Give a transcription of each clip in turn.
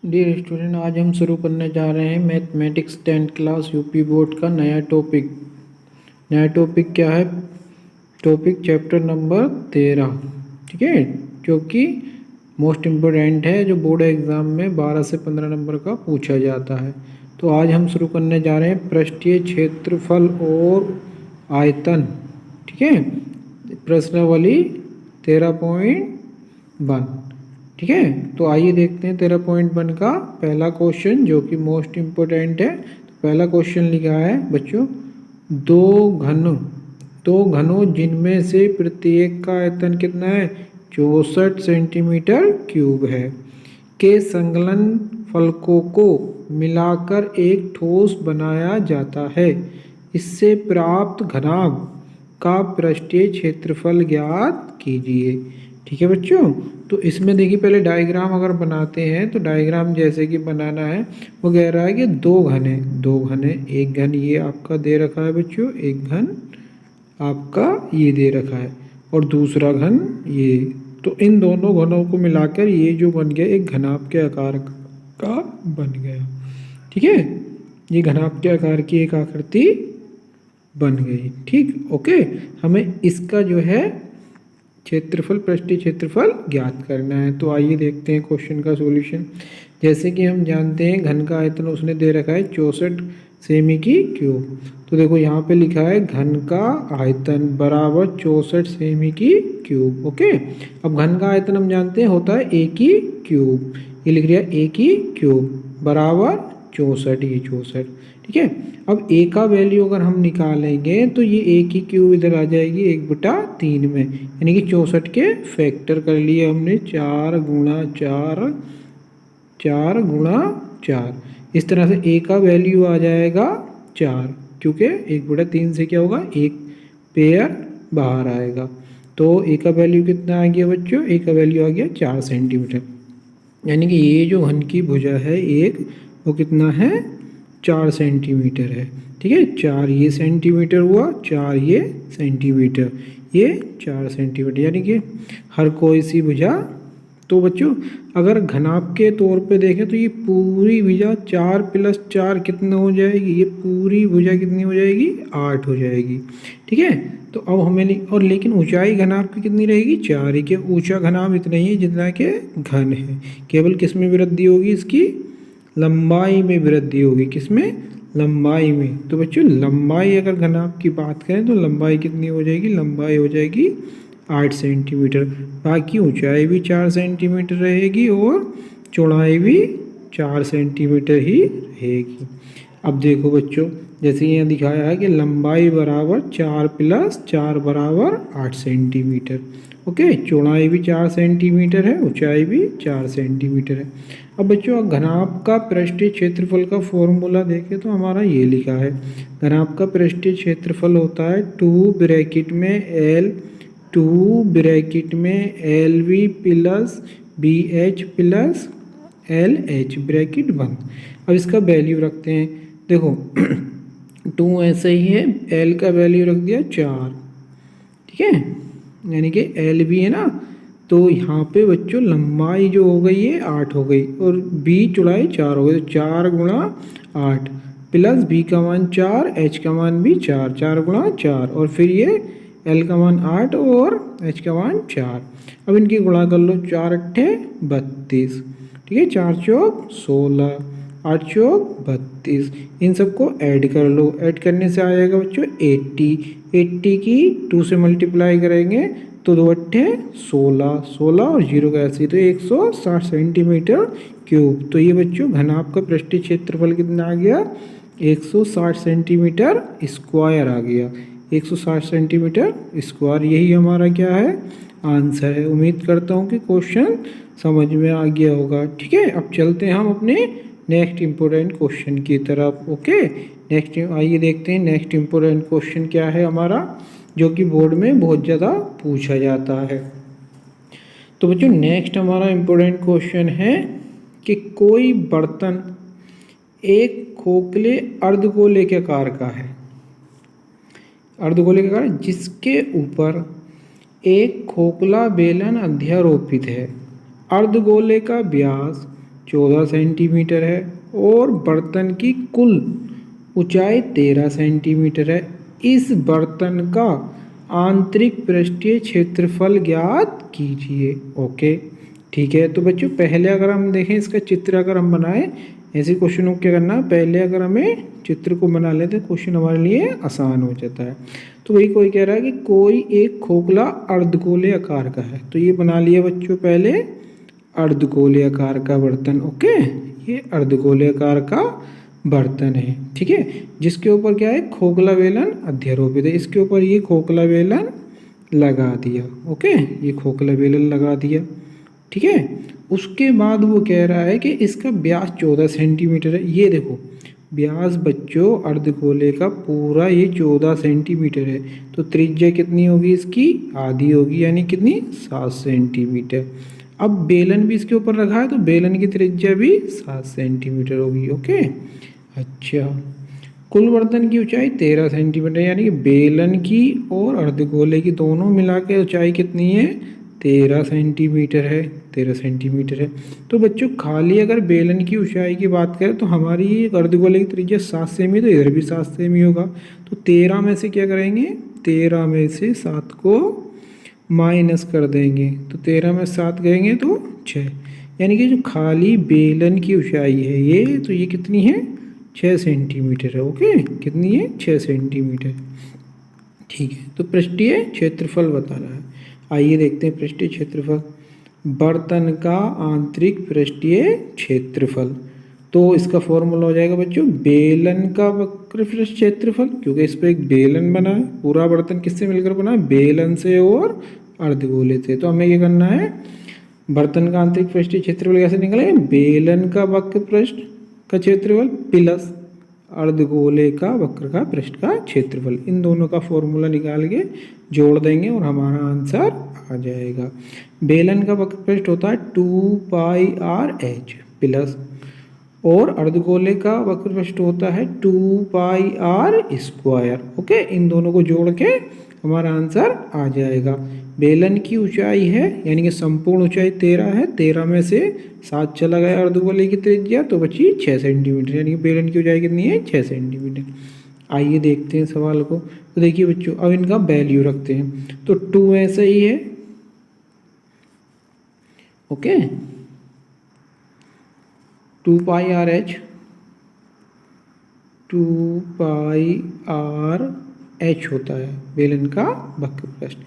Dear student, आज हम शुरू करने जा रहे हैं mathematics 10th class UP board का नया टॉपिक। नया टॉपिक क्या है? टॉपिक चैप्टर नंबर 13, ठीक है, जो कि मोस्ट इम्पोर्टेंट है, जो बोर्ड एग्ज़ाम में 12 से 15 नंबर का पूछा जाता है। तो आज हम शुरू करने जा रहे हैं पृष्ठीय क्षेत्रफल और आयतन, ठीक है, प्रश्नावली 13.1, ठीक है। तो आइए देखते हैं 13.1 का पहला क्वेश्चन, जो कि मोस्ट इम्पोर्टेंट है। तो पहला क्वेश्चन लिखा है बच्चों, दो घनों जिनमें से प्रत्येक का आयतन कितना है, 64 सेंटीमीटर क्यूब है, के संलग्न फलकों को मिलाकर एक ठोस बनाया जाता है। इससे प्राप्त घनाभ का पृष्ठीय क्षेत्रफल ज्ञात कीजिए। ठीक है बच्चों, तो इसमें देखिए पहले डायग्राम अगर बनाते हैं तो डायग्राम जैसे कि बनाना है, वो कह रहा है कि दो घन है, एक घन ये आपका दे रखा है बच्चों, एक घन आपका ये दे रखा है और दूसरा घन ये। तो इन दोनों घनों को मिलाकर ये जो बन गया एक घनाभ के आकार का बन गया। ठीक है, ये घनाभ के आकार की एक आकृति बन गई। ठीक, ओके। हमें इसका जो है क्षेत्रफल, पृष्ठीय क्षेत्रफल ज्ञात करना है। तो आइए देखते हैं क्वेश्चन का सॉल्यूशन। जैसे कि हम जानते हैं घन का आयतन उसने दे रखा है 64 सेमी की क्यूब। तो देखो यहाँ पे लिखा है घन का आयतन बराबर 64 सेमी की क्यूब। ओके, अब घन का आयतन हम जानते हैं होता है ए की क्यूब, ये लिख दिया ए की क्यूब बराबर 64, ये 64। ठीक है, अब ए का वैल्यू अगर हम निकालेंगे तो ये ए की क्यूब इधर आ जाएगी 1/3 में, यानी कि 64 के फैक्टर कर लिए हमने, 4 गुणा 4, 4 गुणा 4। इस तरह से ए का वैल्यू आ जाएगा 4, क्योंकि 1/3 से क्या होगा, एक पेयर बाहर आएगा। तो ए का वैल्यू कितना आ गया बच्चों, ए का वैल्यू आ गया 4 सेंटीमीटर, यानी कि ये जो घन की भुजा है एक, वो कितना है, 4 सेंटीमीटर है। ठीक है, 4 ये सेंटीमीटर हुआ, 4 ये सेंटीमीटर, ये 4 सेंटीमीटर, यानी कि हर कोई सी भुजा। तो बच्चों अगर घनाभ के तौर पे देखें तो ये पूरी भुजा 4 + 4 कितना हो जाएगी, ये पूरी भुजा कितनी हो जाएगी, 8 हो जाएगी। ठीक है, तो अब हमें और लेकिन ऊंचाई घनाभ की कितनी रहेगी, 4 ही, के ऊंचा घनाभ इतना ही है जितना के घन है। केवल किस में वृद्धि होगी, इसकी लंबाई में वृद्धि होगी, किसमें, लंबाई में। तो बच्चों लंबाई अगर घनाभ की बात करें तो लंबाई कितनी हो जाएगी, लंबाई हो जाएगी 8 सेंटीमीटर। बाकी ऊंचाई भी 4 सेंटीमीटर रहेगी और चौड़ाई भी 4 सेंटीमीटर ही रहेगी। अब देखो बच्चों, जैसे यहाँ दिखाया है कि लंबाई बराबर 4 + 4 बराबर 8 सेंटीमीटर। ओके, चौड़ाई भी 4 सेंटीमीटर है, ऊंचाई भी 4 सेंटीमीटर है। अब बच्चों घनाभ का पृष्ठीय क्षेत्रफल का फॉर्मूला देखें तो हमारा ये लिखा है, घनाभ का पृष्ठीय क्षेत्रफल होता है 2 ब्रैकेट में LV + BH + LH ब्रैकेट बंद। अब इसका वैल्यू रखते हैं, देखो 2 ऐसे ही है, L का वैल्यू रख दिया 4, ठीक है, यानी कि L भी है ना। तो यहाँ पे बच्चों लंबाई जो हो गई है 8 हो गई और B चौड़ाई 4 हो गई, तो 4 गुणा 8 + B का मान 4, H का मान भी 4, 4 गुणा 4, और फिर ये L का मान 8 और H का मान 4। अब इनकी गुणा कर लो, 4 × 8 = 32, ठीक है, 4 × 4 = 16, 8 × 4 = 32। इन सबको ऐड कर लो, ऐड करने से आएगा बच्चों 80 की 2 से मल्टीप्लाई करेंगे तो 2 × 8 = 16, 16 और 0 का ऐसे, तो 160 सेंटीमीटर क्यूब। तो ये बच्चों घनाभ का पृष्ठीय क्षेत्रफल कितना आ गया, 160 सेंटीमीटर स्क्वायर आ गया, 160 सेंटीमीटर स्क्वायर। यही हमारा क्या है, आंसर है। उम्मीद करता हूँ कि क्वेश्चन समझ में आ गया होगा। ठीक है, अब चलते हैं हम अपने नेक्स्ट इम्पोर्टेंट क्वेश्चन की तरफ। ओके, नेक्स्ट आइए देखते हैं नेक्स्ट इम्पोर्टेंट क्वेश्चन क्या है हमारा, जो कि बोर्ड में बहुत ज़्यादा पूछा जाता है। तो बच्चों नेक्स्ट हमारा इम्पोर्टेंट क्वेश्चन है कि कोई बर्तन एक खोखले अर्धगोले के आकार का है, अर्धगोले के आकार, जिसके ऊपर एक खोखला बेलन अध्यारोपित है। अर्धगोले का व्यास 14 सेंटीमीटर है और बर्तन की कुल ऊंचाई 13 सेंटीमीटर है। इस बर्तन का आंतरिक पृष्ठीय क्षेत्रफल ज्ञात कीजिए। ओके, ठीक है। तो बच्चों पहले अगर हम देखें इसका चित्र अगर हम बनाएं, ऐसे क्वेश्चनों को क्या करना, पहले अगर हमें चित्र को बना लेते हैं क्वेश्चन हमारे लिए आसान हो जाता है। तो वही कोई कह रहा है कि कोई एक खोखला अर्धगोले आकार का है, तो ये बना लिया बच्चों पहले अर्धगोले आकार का बर्तन। ओके, ये अर्धगोले आकार का बर्तन है, ठीक है, जिसके ऊपर क्या है, खोखला बेलन अध्यारोपित है। इसके ऊपर ये खोखला बेलन लगा दिया। ओके, ये खोखला बेलन लगा दिया, ठीक है। उसके बाद वो कह रहा है कि इसका व्यास 14 सेंटीमीटर है। ये देखो व्यास बच्चों अर्धगोले का पूरा ये 14 सेंटीमीटर है, तो त्रिज्या कितनी होगी इसकी, आधी होगी, यानी कितनी, 7 सेंटीमीटर। अब बेलन भी इसके ऊपर रखा है तो बेलन की त्रिज्या भी 7 सेंटीमीटर होगी। ओके, अच्छा, कुल बर्तन की ऊंचाई 13 सेंटीमीटर, यानी कि बेलन की और अर्धगोले की दोनों मिला के ऊंचाई कितनी है, 13 सेंटीमीटर है, 13 सेंटीमीटर है। तो बच्चों खाली अगर बेलन की ऊंचाई की बात करें तो हमारी अर्धगोले की त्रिज्या 7 सेमी, तो इधर भी 7 सेमी होगा। तो 13 में से क्या करेंगे, 13 में से 7 को माइनस कर देंगे, तो 13 में 7 करेंगे तो 6, यानी कि जो खाली बेलन की ऊंचाई है ये, तो ये कितनी है, 6 सेंटीमीटर है। ओके, कितनी है, 6 सेंटीमीटर, ठीक है। तो पृष्ठीय क्षेत्रफल बताना है। आइए देखते हैं पृष्ठीय क्षेत्रफल। बर्तन का आंतरिक पृष्ठीय क्षेत्रफल, तो इसका फॉर्मूला हो जाएगा बच्चों बेलन का वक्र पृष्ठ क्षेत्रफल, क्योंकि इस पर एक बेलन बना है। पूरा बर्तन किससे मिलकर बना है, बेलन से और अर्धगोले से। तो हमें क्या करना है, बर्तन का आंतरिक पृष्ठीय क्षेत्रफल कैसे निकलेगा, बेलन का वक्र पृष्ठ का क्षेत्रफल प्लस अर्धगोले का वक्र का पृष्ठ का क्षेत्रफल, इन दोनों का फॉर्मूला निकाल के जोड़ देंगे और हमारा आंसर आ जाएगा। बेलन का वक्र पृष्ठ होता है 2πr/h प्लस, और अर्धगोले का वक्र पृष्ठ होता है 2πr²। ओके, इन दोनों को जोड़ के हमारा आंसर आ जाएगा। बेलन की ऊंचाई है, यानी कि संपूर्ण ऊंचाई 13 है, 13 में से 7 चला गया अर्धगोले की त्रिज्या, तो बची 6 सेंटीमीटर, यानी कि बेलन की ऊंचाई कितनी है, 6 सेंटीमीटर। आइए देखते हैं सवाल को। तो देखिए बच्चों, अब इनका वैल्यू रखते हैं। तो 2 ऐसा ही है, ओके, 2πr/h, 2πr/h होता है बेलन का वक्र पृष्ठ।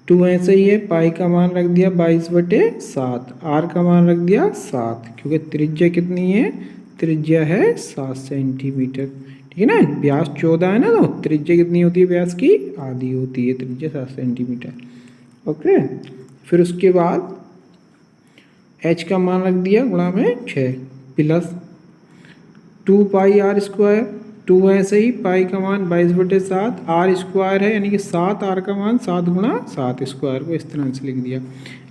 2 ऐसे ही है, पाई का मान रख दिया 22/7, आर का मान रख दिया 7, क्योंकि त्रिज्या कितनी है, त्रिज्या है 7 सेंटीमीटर, ठीक है ना। व्यास 14 है ना, तो त्रिज्या कितनी होती है, व्यास की आधी होती है, त्रिज्या 7 सेंटीमीटर। ओके, फिर उसके बाद h का मान रख दिया गुणा में 6 प्लस 2πr², 2 ऐसे ही, पाई का मान 22/7, r² है, यानी कि 7, r का मान 7 गुणा 7 स्क्वायर को इस तरह से लिख दिया।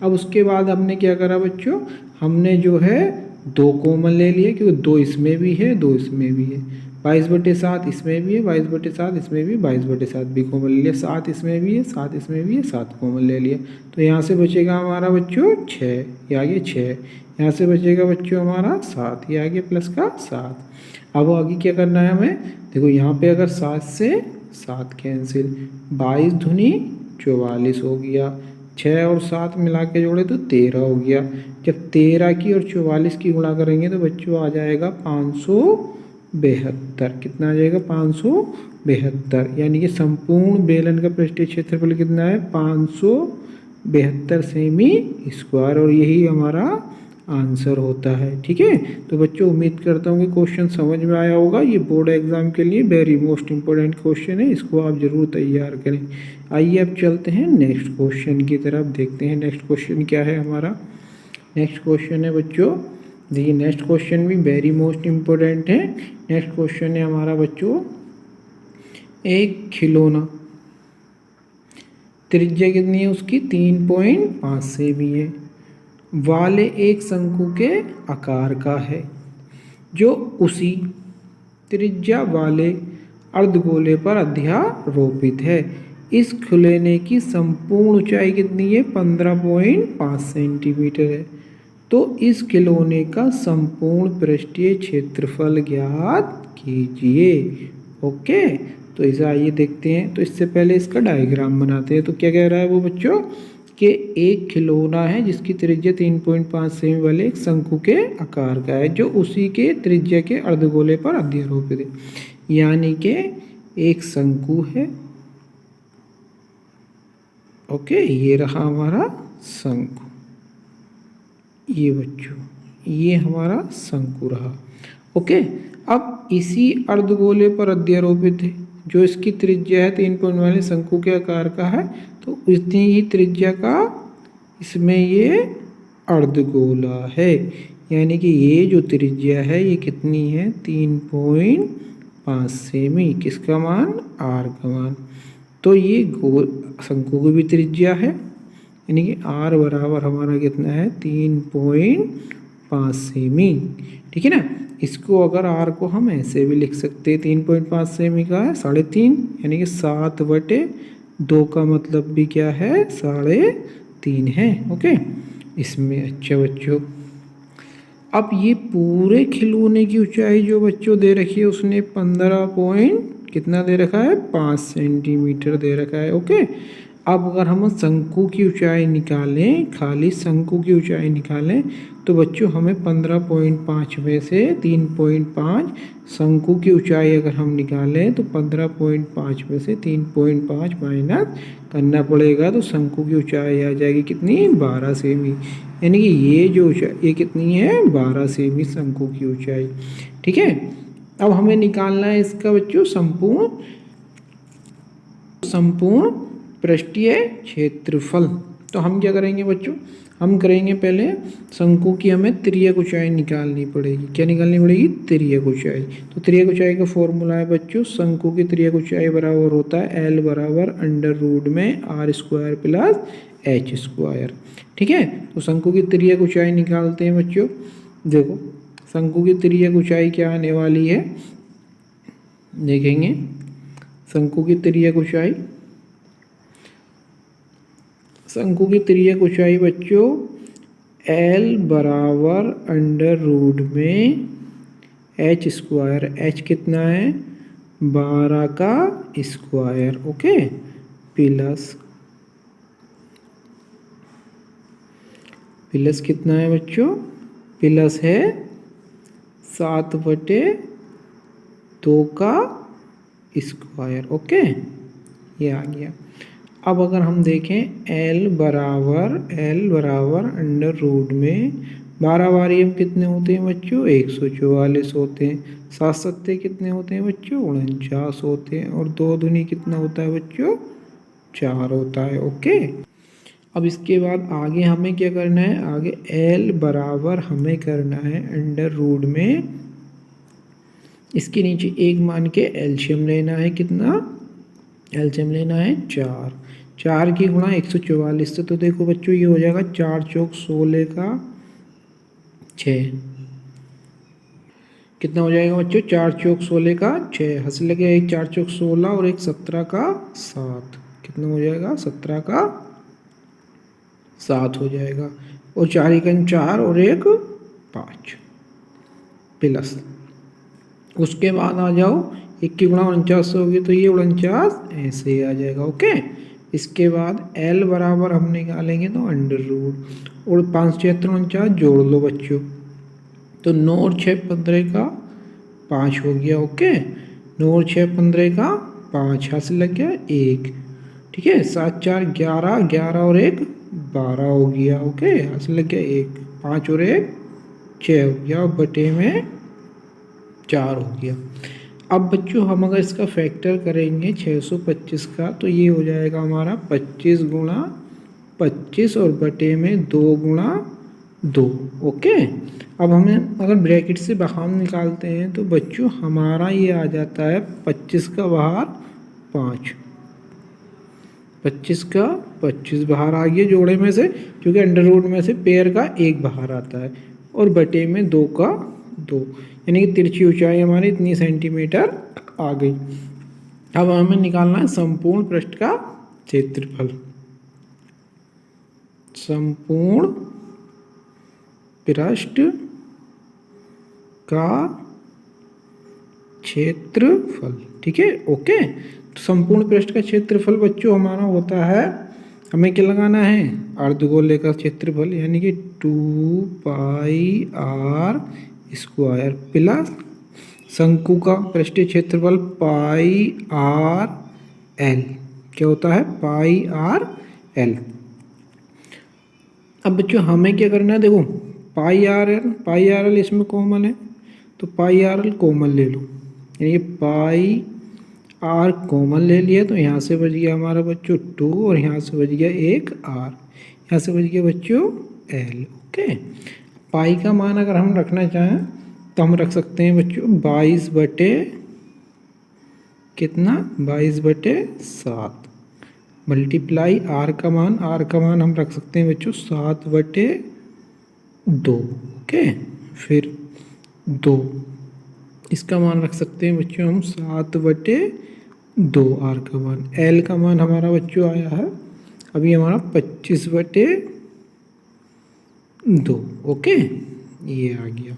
अब उसके बाद हमने क्या करा बच्चों, हमने जो है 2 कॉमन ले लिए, क्योंकि 2 इसमें भी है 2 इसमें भी है, 22/7 इसमें भी है, 22/7 इसमें भी, 22/7 भी कॉमन ले लिया, 7 इसमें भी है 7 इसमें भी है, 7 कॉमन ले लिया। तो यहाँ से बचेगा हमारा बच्चों 6, ये आगे 6, यहाँ से बचेगा बच्चों हमारा 7, ये आगे प्लस का 7। अब आगे क्या करना है हमें, देखो यहाँ पे अगर 7 से 7 कैंसिल, 22 दूनी 44 हो गया, 6 और 7 मिला के जोड़े तो 13 हो गया। जब 13 की और 44 की गुणा करेंगे तो बच्चों आ जाएगा 572, कितना आ जाएगा, 572, यानी कि संपूर्ण बेलन का पृष्ठीय क्षेत्रफल कितना है, 572 सेमी स्क्वायर, और यही हमारा आंसर होता है। ठीक है, तो बच्चों उम्मीद करता हूँ कि क्वेश्चन समझ में आया होगा। ये बोर्ड एग्जाम के लिए वेरी मोस्ट इंपॉर्टेंट क्वेश्चन है, इसको आप जरूर तैयार करें। आइए अब चलते हैं नेक्स्ट क्वेश्चन की तरफ, देखते हैं नेक्स्ट क्वेश्चन क्या है हमारा। नेक्स्ट क्वेश्चन है बच्चों, देखिए नेक्स्ट क्वेश्चन भी वेरी मोस्ट इम्पोर्टेंट है। नेक्स्ट क्वेश्चन है हमारा बच्चों, एक खिलौना, त्रिज्या कितनी है उसकी, 3.5 सेमी है, वाले एक शंकु के आकार का है, जो उसी त्रिज्या वाले अर्धगोले पर अध्यारोपित है। इस खिलौने की संपूर्ण ऊंचाई कितनी है, 15.5 सेंटीमीटर है। तो इस खिलौने का संपूर्ण पृष्ठीय क्षेत्रफल ज्ञात कीजिए। ओके, तो इसे आइए देखते हैं। तो इससे पहले इसका डायग्राम बनाते हैं। तो क्या कह रहा है वो बच्चों कि एक खिलौना है जिसकी त्रिज्या 3.5 सेमी वाले एक शंकु के आकार का है, जो उसी के त्रिज्या के अर्धगोले पर अध्यारोपित है। यानी कि एक शंकु है। ओके, ये रहा हमारा शंकु। ये बच्चों ये हमारा शंकु रहा। ओके, अब इसी अर्धगोले पर अध्यारोपित है, जो इसकी त्रिज्या है 3 वाले शंकु के आकार का है, तो इतनी ही त्रिज्या का इसमें ये अर्धगोला है। यानी कि ये जो त्रिज्या है ये कितनी है, 3.5 सेमी। किसका मान, आर का मान। तो ये शंकु की भी त्रिज्या है, यानी कि आर बराबर हमारा कितना है, 3.5 सेमी। ठीक है ना। इसको अगर आर को हम ऐसे भी लिख सकते हैं, 3.5 सेमी का है 3.5, यानी कि 7/2 का मतलब भी क्या है, 3.5 है। ओके, इसमें अच्छा बच्चों, अब ये पूरे खिलौने की ऊंचाई जो बच्चों दे रखी है उसने 15 पॉइंट कितना दे रखा है, 5 सेंटीमीटर दे रखा है। ओके, अब अगर हम शंकु की ऊंचाई निकालें, खाली शंकु की ऊंचाई निकालें, तो बच्चों हमें 15.5 में से 3.5 शंकु की ऊंचाई अगर हम निकालें तो 15.5 में से 3.5 माइनस करना पड़ेगा, तो शंकु की ऊंचाई आ जाएगी कितनी, 12 सेमी। यानी कि ये जो ऊंचाई ये कितनी है, 12 सेमी शंकु की ऊंचाई। ठीक है, अब हमें निकालना है इसका बच्चों संपूर्ण पृष्ठीय क्षेत्रफल। तो हम क्या करेंगे बच्चों, हम करेंगे पहले शंकु की हमें तिर्यक ऊंचाई निकालनी पड़ेगी। क्या निकालनी पड़ेगी, तिर्यक ऊंचाई। तो तिर्यक ऊंचाई का फॉर्मूला है बच्चों, शंकु की तिर्यक ऊंचाई बराबर होता है L बराबर √R² प्लस H²। ठीक है, तो शंकु की तिर्यक ऊंचाई निकालते हैं बच्चों। देखो शंकु की तिर्यक ऊंचाई क्या आने वाली है, देखेंगे शंकु की तिर्यक ऊंचाई। शंकु की तिर्यक ऊंचाई बच्चों L बराबर √H²। H कितना है, 12 का स्क्वायर। ओके, प्लस कितना है बच्चों, प्लस है 7/2 का स्क्वायर। ओके, ये आ गया। अब अगर हम देखें L बराबर √में 12 बारी हम कितने होते हैं बच्चों, 144 होते हैं। 7 सत्ते कितने होते हैं बच्चों, 49 होते हैं। और 2 दूनी कितना होता है बच्चों, 4 होता है। ओके, अब इसके बाद आगे हमें क्या करना है, आगे L बराबर हमें करना है √ में इसके नीचे 1 मान के एलसीएम लेना है। कितना एलसीएम लेना है, 4 की गुणा 144 से। तो देखो बच्चों ये हो जाएगा 4 चौक 16 का 6। कितना हो जाएगा बच्चों, 4 चौक 16 का 6। हंस लगे, एक 4 चौक 16 और एक 17 का 7। कितना हो जाएगा, 17 का 7 हो जाएगा। और 4 एकम 4 और 1 5 प्लस। उसके बाद आ जाओ 1 की गुणा 49 होगी, तो ये 49 ऐसे ही आ जाएगा। ओके, इसके बाद L बराबर हम निकालेंगे तो √ और 5 7 49 जोड़ लो बच्चों, तो 9 और 6 15 का 5 हो गया। ओके, 9 और 6 15 का 5, हाथ लग गया 1। ठीक है, 7 4 11, 11 और 1 12 हो गया। ओके, हाथ लग गया 1, 5 और 1 6 हो गया, और बटे में 4 हो गया। अब बच्चों हम अगर इसका फैक्टर करेंगे 625 का, तो ये हो जाएगा हमारा 25 गुणा 25 और बटे में 2 गुणा 2। ओके, अब हमें अगर ब्रैकेट से बाहर निकालते हैं तो बच्चों हमारा ये आ जाता है 25 का बाहर 5, 25 का 25 बाहर आ गया जोड़े में से, क्योंकि √ में से पेयर का 1 बाहर आता है, और बटे में 2 का 2, यानी कि तिरछी ऊंचाई हमारी इतनी सेंटीमीटर आ गई। अब हमें निकालना है संपूर्ण पृष्ठ का क्षेत्रफल। संपूर्ण पृष्ठ का क्षेत्रफल। ठीक है, ओके। तो संपूर्ण पृष्ठ का क्षेत्रफल बच्चों हमारा होता है, हमें क्या लगाना है, अर्धगोले का क्षेत्रफल यानी कि 2πr² प्लस शंकु का पृष्ठीय क्षेत्रफल πr/l। क्या होता है, πr/l। अब बच्चों हमें क्या करना है, देखो πr/l इसमें कॉमन है तो πr/l कॉमन ले लो, यानी कि πr कॉमन ले लिया तो यहाँ से बच गया हमारा बच्चों 2 और यहाँ से बच गया एक r, यहाँ से बच गया बच्चों l। ओके, पाई का मान अगर हम रखना चाहें तो हम रख सकते हैं बच्चों 22/7 मल्टीप्लाई r का मान हम रख सकते हैं बच्चों 7/2। ओके, फिर 2 इसका मान रख सकते हैं बच्चों हम 7/2 r का मान। l का मान हमारा बच्चों आया है अभी हमारा 25/2। ओके, ये आ गया।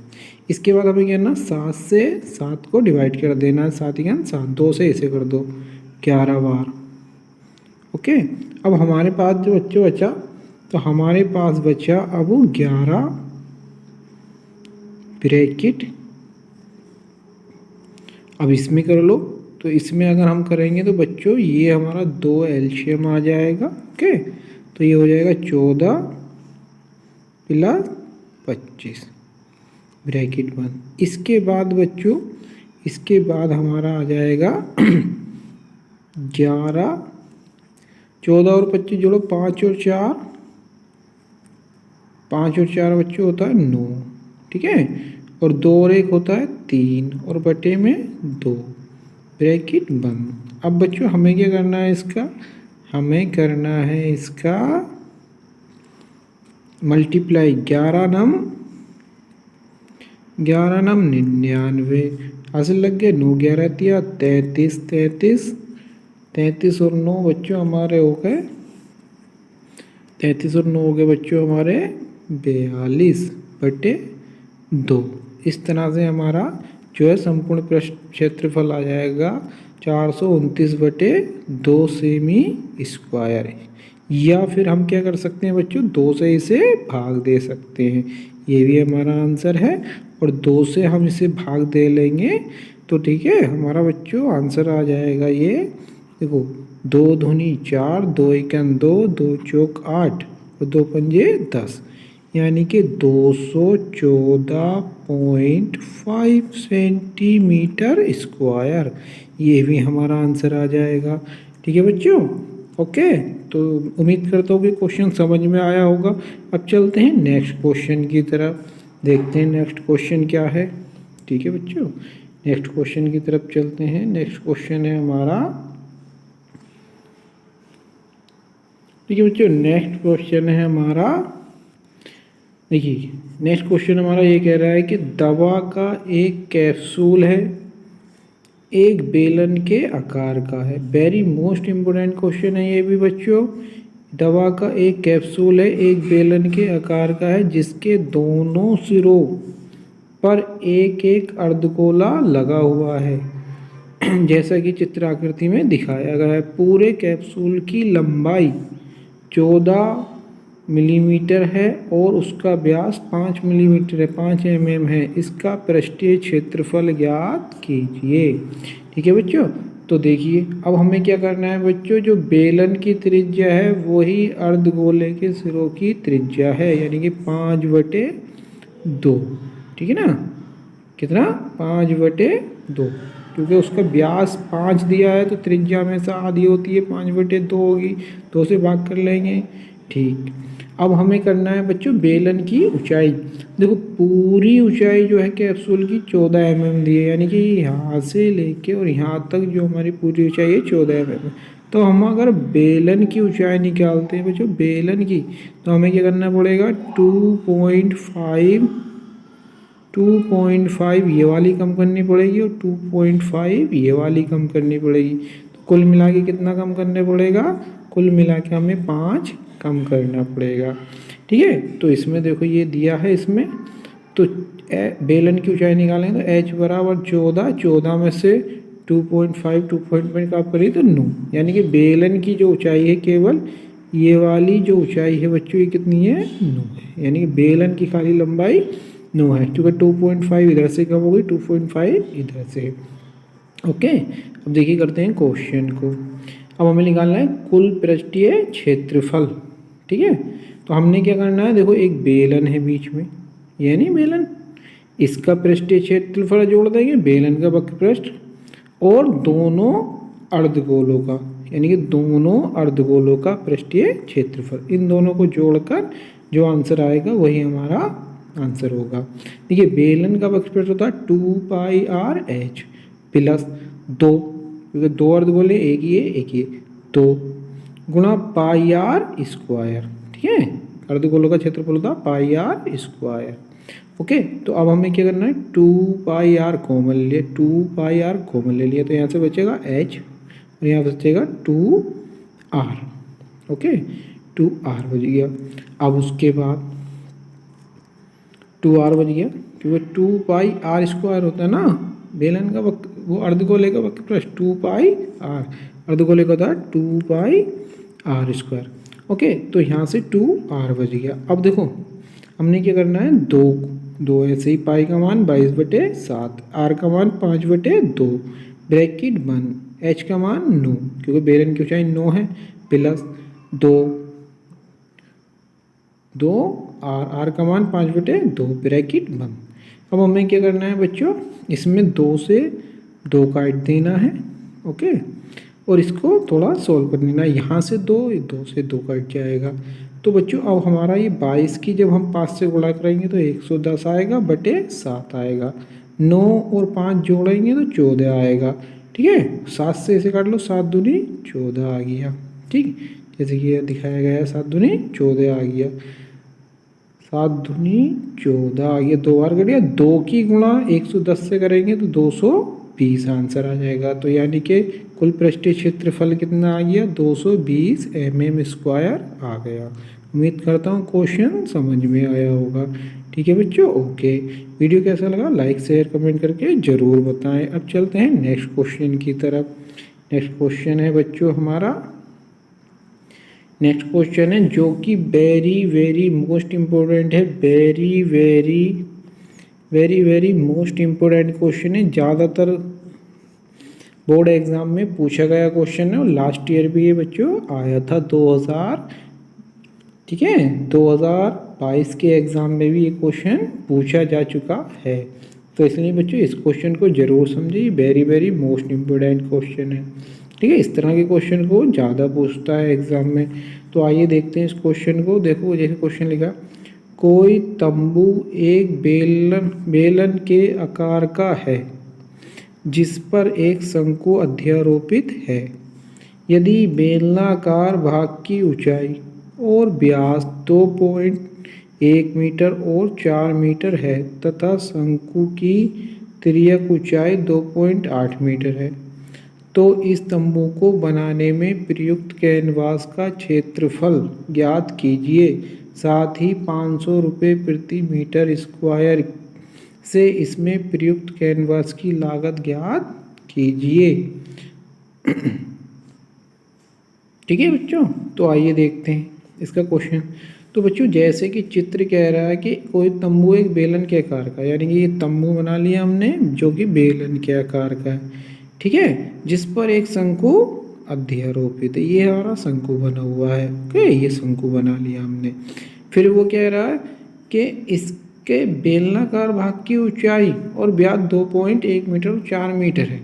इसके बाद हमें क्या करना, 7 से 7 को डिवाइड कर देना, 7 या 7, 2 से इसे कर दो 11 बार। ओके, अब हमारे पास जो बच्चों बचा, तो हमारे पास बचा अब 11 ब्रैकेट। अब इसमें कर लो, तो इसमें अगर हम करेंगे तो बच्चों ये हमारा 2 एलसीएम आ जाएगा। ओके, तो ये हो जाएगा 14 + 25 ब्रैकेट बंद। इसके बाद बच्चों, इसके बाद हमारा आ जाएगा 11, 14 और 25 जोड़ो 5 और 4, 5 और 4 बच्चों होता है 9। ठीक है, और 2 और 1 होता है 3 और बटे में 2 ब्रैकेट बंद। अब बच्चों हमें क्या करना है, इसका हमें करना है इसका मल्टीप्लाई 11 नम 99। हासिल लग गया 9 11 33, 33 और 9 बच्चों हमारे हो गए 33 और 9 हो गए बच्चों हमारे 42/2। इस तरह से हमारा जो है संपूर्ण पृष्ठ क्षेत्रफल आ जाएगा 429/2 सेमी स्क्वायर। या फिर हम क्या कर सकते हैं बच्चों, 2 से इसे भाग दे सकते हैं, ये भी हमारा आंसर है। और 2 से हम इसे भाग दे लेंगे तो ठीक है, हमारा बच्चों आंसर आ जाएगा ये देखो 2 दूनी 4, 2 एकम 2, 2 चौक 8 और 2 पंजे 10, यानी कि 214.5 सेंटीमीटर स्क्वायर। ये भी हमारा आंसर आ जाएगा। ठीक है बच्चों, ओके। तो उम्मीद करता हूँ कि क्वेश्चन समझ में आया होगा। अब चलते हैं नेक्स्ट क्वेश्चन की तरफ, देखते हैं नेक्स्ट क्वेश्चन क्या है। ठीक है बच्चों, नेक्स्ट क्वेश्चन की तरफ चलते हैं। नेक्स्ट क्वेश्चन है हमारा, ठीक है बच्चों, नेक्स्ट क्वेश्चन है हमारा, देखिए नेक्स्ट क्वेश्चन हमारा ये कह रहा है कि दवा का एक कैप्सूल है, एक बेलन के आकार का है। वेरी मोस्ट इम्पोर्टेंट क्वेश्चन है ये भी बच्चों। दवा का एक कैप्सूल है, एक बेलन के आकार का है, जिसके दोनों सिरों पर एक एक अर्धगोला लगा हुआ है, जैसा कि चित्र आकृति में दिखाया गया है। पूरे कैप्सूल की लंबाई 14 मिलीमीटर है और उसका व्यास 5 मिलीमीटर है, 5 mm है। इसका पृष्ठीय क्षेत्रफल ज्ञात कीजिए। ठीक है बच्चों, तो देखिए अब हमें क्या करना है बच्चों, जो बेलन की त्रिज्या है वही अर्धगोले के सिरों की त्रिज्या है, यानी कि 5/2। ठीक है ना, कितना 5/2, क्योंकि उसका व्यास 5 दिया है तो त्रिज्या हमेशा आधी होती है, 5/2 होगी, 2 से भाग कर लेंगे। ठीक, अब हमें करना है बच्चों बेलन की ऊंचाई। देखो पूरी ऊंचाई जो है कैप्सूल की 14 mm दी है, यानी कि यहाँ से लेके और यहाँ तक जो हमारी पूरी ऊंचाई है 14 mm। तो हम अगर बेलन की ऊंचाई निकालते हैं बच्चों बेलन की, तो हमें क्या करना पड़ेगा 2.5 ये वाली कम करनी पड़ेगी और 2.5 ये वाली कम करनी पड़ेगी। तो कुल मिला के कितना कम करना पड़ेगा, कुल मिला के हमें 5 कम करना पड़ेगा। ठीक है। तो इसमें देखो ये दिया है इसमें, तो बेलन की ऊंचाई निकालेंगे तो h बराबर 14, 14 में से 2.5 2.5 आप करिए तो 9, यानी कि बेलन की जो ऊंचाई है केवल ये वाली जो ऊंचाई है बच्चों ये कितनी है, 9 है, यानी कि बेलन की खाली लंबाई 9 है, क्योंकि 2.5 इधर से कम हो गई, 2.5 इधर से। ओके, अब देखिए करते हैं क्वेश्चन को। अब हमें निकालना है कुल पृष्ठीय क्षेत्रफल। ठीक है, तो हमने क्या करना है, देखो एक बेलन है बीच में, यानी बेलन, इसका पृष्ठीय क्षेत्रफल जोड़ देंगे, बेलन का वक्र पृष्ठ और दोनों अर्धगोलों का, यानी कि दोनों अर्धगोलों का पृष्ठीय क्षेत्रफल, इन दोनों को जोड़कर जो आंसर आएगा वही हमारा आंसर होगा। देखिए बेलन का वक्र पृष्ठ होता है 2πr/h प्लस 2, क्योंकि दो अर्धगोले एक ही है, एक ही 2 गुणा πr²। ठीक है, अर्धगोलों का क्षेत्रफल होता है πr²। ओके, तो अब हमें क्या करना है, 2πr कॉमन ले लिया, 2πr कॉमन ले लिया, तो यहाँ से बचेगा h और यहाँ बचेगा 2r। ओके, 2r बच गया। अब उसके बाद 2r बच गया, क्योंकि 2πr² होता है ना बेलन का वक्र, वो अर्धगोले का वक्र पृष्ठ 2πr, अर्धगोले का होता है 2πr²। ओके, तो यहाँ से 2r बच गया। अब देखो हमने क्या करना है, दो ऐसे ही, पाई का मान 22/7, आर का मान 5/2, ब्रैकेट बंद, एच का मान 9, क्योंकि बेलन की ऊंचाई 9 है, प्लस 2 आर का मान 5/2, ब्रैकेट बंद। अब हमें क्या करना है बच्चों, इसमें 2 से 2 काट देना है। ओके, और इसको थोड़ा सोल्व कर लेना, यहाँ से 2 से 2 कट जाएगा। तो बच्चों अब हमारा ये 22 की जब हम 5 से गुणा करेंगे तो 110 आएगा बटे 7 आएगा, 9 और 5 जोड़ेंगे तो 14 आएगा। ठीक है, 7 से इसे काट लो, 7 दूनी 14 आ गया। ठीक, जैसे कि ये दिखाया गया है, 7 दूनी 14 आ गया, 7 दूनी 14 आ गया, 2 बार कट गया, 2 की गुणा 110 से करेंगे तो 220 आंसर आ जाएगा। तो यानी कि कुल पृष्ठीय क्षेत्रफल कितना आ गया, 220 mm² आ गया। उम्मीद करता हूँ क्वेश्चन समझ में आया होगा। ठीक है बच्चों, ओके, वीडियो कैसा लगा लाइक शेयर कमेंट करके ज़रूर बताएं। अब चलते हैं नेक्स्ट क्वेश्चन की तरफ। नेक्स्ट क्वेश्चन है बच्चों हमारा, नेक्स्ट क्वेश्चन है जो कि वेरी वेरी मोस्ट इम्पोर्टेंट है, very very most important question है, ज़्यादातर बोर्ड एग्जाम में पूछा गया क्वेश्चन है, और लास्ट ईयर भी ये बच्चों आया था 2022 के एग्ज़ाम में भी ये क्वेश्चन पूछा जा चुका है। तो इसलिए बच्चों इस क्वेश्चन को ज़रूर समझिए, very very most important question है। ठीक है, इस तरह के क्वेश्चन को ज़्यादा पूछता है एग्ज़ाम में। तो आइए देखते हैं इस क्वेश्चन को। देखो जैसे क्वेश्चन लिखा, कोई तंबू एक बेलन के आकार का है जिस पर एक शंकु अध्यारोपित है। यदि बेलनाकार भाग की ऊंचाई और व्यास 2.1 मीटर और 4 मीटर है तथा शंकु की तिर्यक ऊंचाई 2.8 मीटर है, तो इस तंबू को बनाने में प्रयुक्त कैनवास का क्षेत्रफल ज्ञात कीजिए, साथ ही 500 रुपये प्रति मीटर स्क्वायर से इसमें प्रयुक्त कैनवास की लागत ज्ञात कीजिए। ठीक है बच्चों, तो आइए देखते हैं इसका क्वेश्चन। तो बच्चों जैसे कि चित्र कह रहा है कि कोई तंबू एक बेलन के आकार का, यानी कि ये तंबू बना लिया हमने जो कि बेलन के आकार का है। ठीक है, जिस पर एक शंकु अध्यारोपित है, ये हमारा शंकु बना हुआ है। ओके, ये शंकु बना लिया हमने। फिर वो कह रहा है कि इसके बेलनाकार भाग की ऊंचाई और व्यास 2.1 मीटर और 4 मीटर है।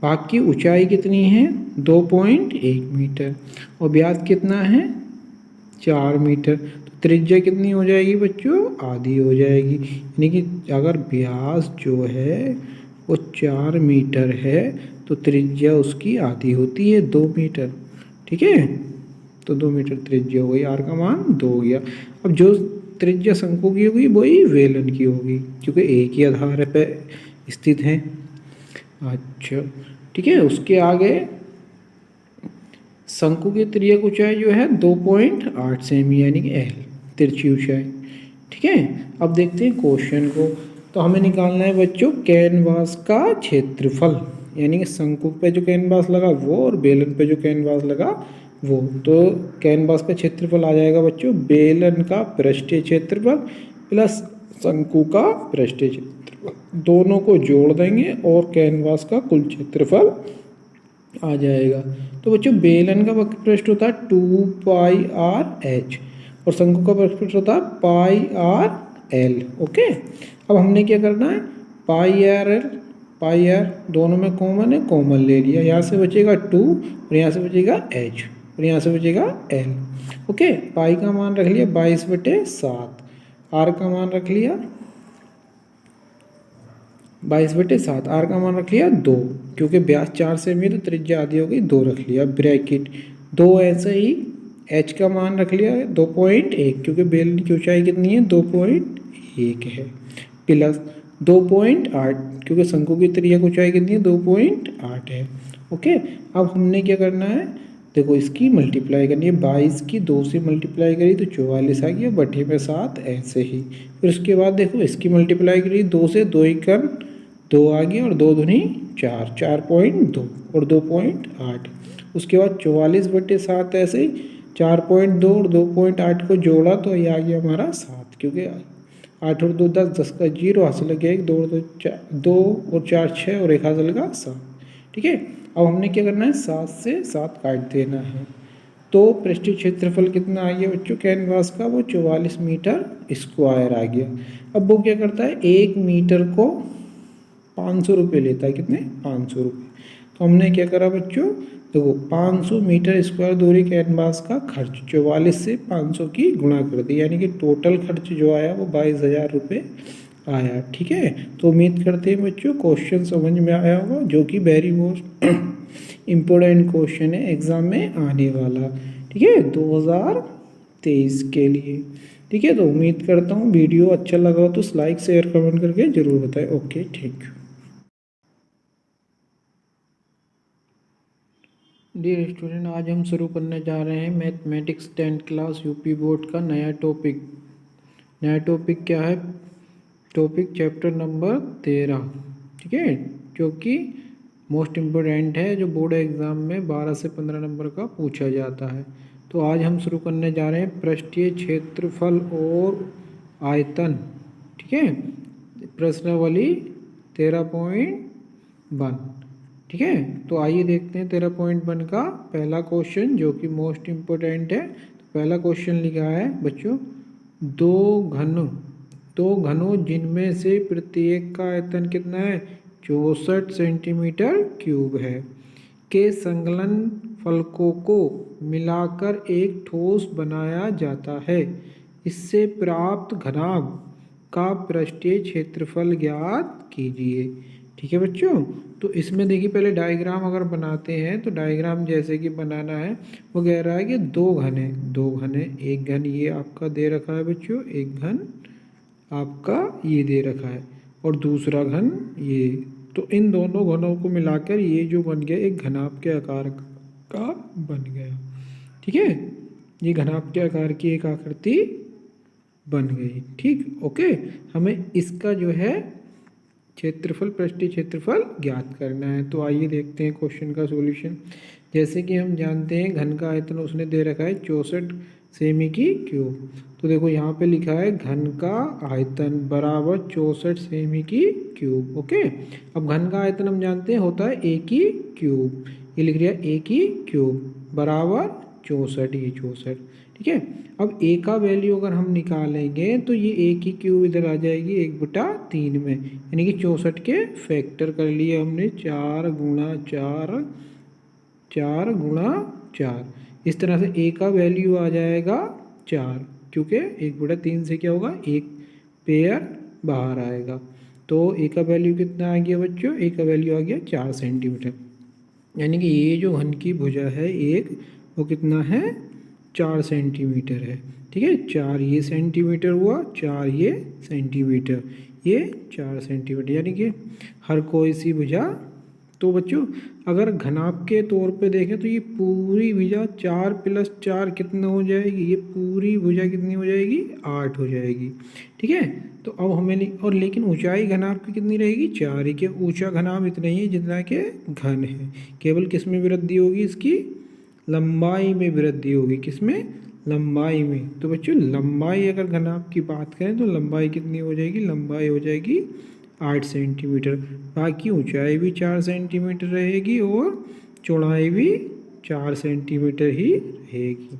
भाग की ऊंचाई कितनी है, 2.1 मीटर, और व्यास कितना है, 4 मीटर। तो त्रिज्या कितनी हो जाएगी बच्चों, आधी हो जाएगी। यानी कि अगर व्यास जो है वो 4 मीटर है तो त्रिज्या उसकी आधी होती है 2 मीटर। ठीक है, तो 2 मीटर त्रिज्या हो गई, आर का मान 2 हो गया। अब जो त्रिज्या शंकु की होगी वही बेलन की होगी, क्योंकि एक ही आधार पे स्थित है। अच्छा ठीक है, उसके आगे शंकु की तिर्यक ऊंचाई जो है 2.8 सेमी यानी कि L। तिरछी ऊंचाई। ठीक है, अब देखते हैं क्वेश्चन को। तो हमें निकालना है बच्चों कैनवास का क्षेत्रफल, यानी कि शंकु पे जो कैनवास लगा वो और बेलन पे जो कैनवास लगा वो। तो कैनवास का क्षेत्रफल आ जाएगा बच्चों बेलन का पृष्ठीय क्षेत्रफल प्लस शंकु का पृष्ठीय क्षेत्रफल, दोनों को जोड़ देंगे और कैनवास का कुल क्षेत्रफल आ जाएगा। तो बच्चों बेलन का वक्र पृष्ठ होता है 2πr/h और शंकु का वक्र पृष्ठ होता है πr/l। ओके, अब हमने क्या करना है πr दोनों में कॉमन है, कॉमन ले लिया, यहाँ से बचेगा 2 और यहाँ से बचेगा h और यहाँ से बचेगा l। ओके, पाई का मान रख लिया 22/7, r का मान रख लिया 22/7, r का मान रख लिया 2, क्योंकि व्यास 4 सेमी तो त्रिज्या आधी हो गई 2 रख लिया, ब्रैकेट 2 ऐसे ही h का मान रख लिया 2.1, क्योंकि बेलन की ऊंचाई कितनी है 2.1 है, प्लस 2.8 क्योंकि शंकु की त्रिज्या की ऊंचाई कितनी है 2.8 है। ओके, अब हमने क्या करना है, देखो इसकी मल्टीप्लाई करनी है, 22 की 2 से मल्टीप्लाई करी तो 44 आ गया, बटे में 7 ऐसे ही। फिर उसके बाद देखो इसकी मल्टीप्लाई करी 2 से 2 एकम 2 आ गया और 2 दूनी 4, 4.2 और 2.8। उसके बाद 44/7 ऐसे ही 4.2 और 2.8 को जोड़ा तो ये आ गया हमारा 7, क्योंकि 8 और 2 10, 10 का 0 हाथ से लग गया 1, 2 और 2 और 4 6 और 1 हाथ से लगा 7। ठीक है, अब हमने क्या करना है 7 से 7 काट देना है। तो पृष्ठीय क्षेत्रफल कितना आ गया बच्चों कैनवास का, वो 44 मीटर स्क्वायर आ गया। अब वो क्या करता है 1 मीटर को 500 रुपये लेता है, कितने 500 रुपये। तो हमने क्या करा बच्चों, देखो 500 मीटर स्क्वायर दूरी कैनवास का खर्च 44 से 500 की गुणा कर दी, यानी कि टोटल खर्च जो आया वो 22,000 रुपये आया। ठीक है, तो उम्मीद करते हैं बच्चों क्वेश्चन समझ में आया होगा, जो कि वेरी मोस्ट इम्पोर्टेंट क्वेश्चन है एग्जाम में आने वाला। ठीक है, 2023 के लिए। ठीक है, तो उम्मीद करता हूँ वीडियो अच्छा लगा हो तो लाइक शेयर कमेंट करके ज़रूर बताएं। Okay, thank you. Dear student, आज हम शुरू करने जा रहे हैं mathematics 10th class UP board का नया टॉपिक। नया टॉपिक क्या है, टॉपिक चैप्टर नंबर 13। ठीक है, जो कि मोस्ट इम्पोर्टेंट है, जो बोर्ड एग्ज़ाम में 12 से 15 नंबर का पूछा जाता है। तो आज हम शुरू करने जा रहे हैं पृष्ठीय क्षेत्रफल और आयतन। ठीक है, प्रश्नावली 13.1। ठीक है, तो आइए देखते हैं 13.1 का पहला क्वेश्चन, जो कि मोस्ट इम्पोर्टेंट है। तो पहला क्वेश्चन लिखा है बच्चों, दो घनों जिनमें से प्रत्येक का आयतन कितना है 64 सेंटीमीटर क्यूब है, के संलग्न फलकों को मिलाकर एक ठोस बनाया जाता है। इससे प्राप्त घनाभ का पृष्ठीय क्षेत्रफल ज्ञात कीजिए। ठीक है बच्चों, तो इसमें देखिए पहले डायग्राम अगर बनाते हैं तो डायग्राम जैसे कि बनाना है, वो कह रहा है कि दो घन है, एक घन ये आपका दे रखा है बच्चों, एक घन आपका ये दे रखा है और दूसरा घन ये। तो इन दोनों घनों को मिलाकर ये जो बन गया एक घनाभ के आकार का बन गया। ठीक है, ये घनाभ के आकार की एक आकृति बन गई। ठीक, ओके, हमें इसका जो है क्षेत्रफल, पृष्ठीय क्षेत्रफल ज्ञात करना है। तो आइए देखते हैं क्वेश्चन का सॉल्यूशन। जैसे कि हम जानते हैं घन का आयतन उसने दे रखा है 64 सेमी की क्यूब। तो देखो यहाँ पे लिखा है घन का आयतन बराबर 64 सेमी की क्यूब। ओके, अब घन का आयतन हम जानते हैं होता है ए की क्यूब, ये लिख दिया ए की क्यूब बराबर 64, ये 64। ठीक है, अब ए का वैल्यू अगर हम निकालेंगे तो ये ए की क्यूब इधर आ जाएगी 1/3 में, यानी कि 64 के फैक्टर कर लिए हमने 4 गुणा 4, 4 गुणा 4। इस तरह से ए का वैल्यू आ जाएगा 4, क्योंकि 1/3 से क्या होगा एक पेयर बाहर आएगा। तो ए का वैल्यू कितना आ गया बच्चों, ए का वैल्यू आ गया 4 सेंटीमीटर, यानी कि ये जो घन की भुजा है एक, वो कितना है 4 सेंटीमीटर है। ठीक है, 4 ये सेंटीमीटर हुआ, 4 ये सेंटीमीटर, ये 4 सेंटीमीटर, यानी कि हर कोई सी भुजा तो बच्चों अगर घनाभ के तौर पे देखें तो ये पूरी भुजा 4 + 4 कितना हो जाएगी, ये पूरी भुजा कितनी हो जाएगी, 8 हो जाएगी। ठीक है, तो अब हमें और लेकिन ऊंचाई घनाभ की कितनी रहेगी, 4 ही, के ऊंचा घनाभ इतना ही है जितना के घन है। केवल किस में वृद्धि होगी, इसकी लंबाई में वृद्धि होगी, किसमें, लंबाई में। तो बच्चों लंबाई अगर घनाभ की बात करें तो लंबाई कितनी हो जाएगी, लंबाई हो जाएगी 8 सेंटीमीटर। बाकी ऊंचाई भी 4 सेंटीमीटर रहेगी और चौड़ाई भी 4 सेंटीमीटर ही रहेगी।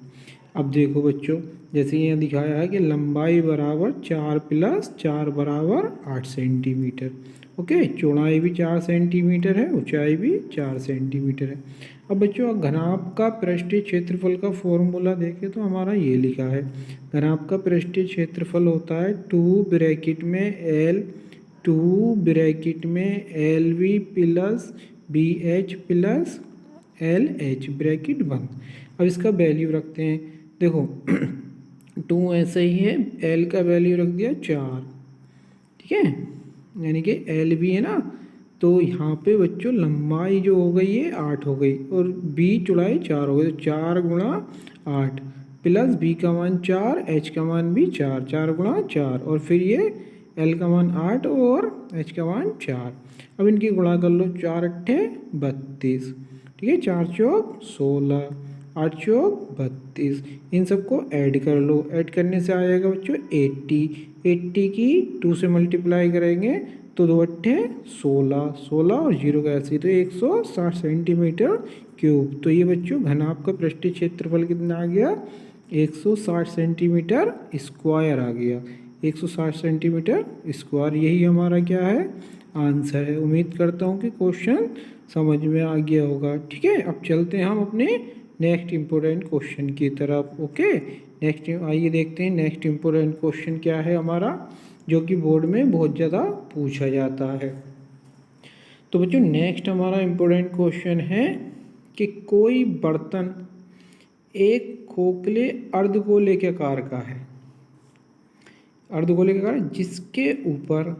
अब देखो बच्चों, जैसे यहाँ दिखाया है कि लंबाई बराबर 4 + 4 बराबर 8 सेंटीमीटर। ओके, चौड़ाई भी 4 सेंटीमीटर है, ऊंचाई भी 4 सेंटीमीटर है। अब बच्चों घनाभ का पृष्ठीय क्षेत्रफल का फॉर्मूला देखें तो हमारा ये लिखा है, घनाभ का पृष्ठीय क्षेत्रफल होता है 2 ब्रैकेट में L 2 ब्रैकेट में LV + BH + LH ब्रैकेट बंद। अब इसका वैल्यू रखते हैं, देखो 2 ऐसे ही है, L का वैल्यू रख दिया 4, ठीक है, यानी कि L भी है ना, तो यहाँ पे बच्चों लंबाई जो हो गई है 8 हो गई और B चौड़ाई 4 हो गई, तो 4 × 8 प्लस B का मान 4, H का मान भी 4, 4 × 4 और फिर ये L का मान 8 और H का मान 4। अब इनकी गुणा कर लो, 4 × 8 = 32, ठीक है, 4 × 4 = 16, 8 × 4 = 32। इन सबको ऐड कर लो, ऐड करने से आएगा बच्चों 80, 80 की 2 से मल्टीप्लाई करेंगे तो 2 × 8 = 16, 16 और 0 का ऐसे, तो 160 सेंटीमीटर क्यूब। तो ये बच्चों घनाभ का पृष्ठीय क्षेत्रफल कितना आ गया, 160 सेंटीमीटर स्क्वायर आ गया, 160 सेंटीमीटर स्क्वायर। यही हमारा क्या है, आंसर है। उम्मीद करता हूँ कि क्वेश्चन समझ में आ गया होगा। ठीक है, अब चलते हैं हम अपने नेक्स्ट इम्पोर्टेंट क्वेश्चन की तरफ। ओके, नेक्स्ट आइए देखते हैं नेक्स्ट इम्पोर्टेंट क्वेश्चन क्या है हमारा, जो कि बोर्ड में बहुत ज़्यादा पूछा जाता है। तो बच्चों नेक्स्ट हमारा इम्पोर्टेंट क्वेश्चन है कि कोई बर्तन एक खोखले अर्धगोले के आकार का है, अर्धगोले के आकार जिसके ऊपर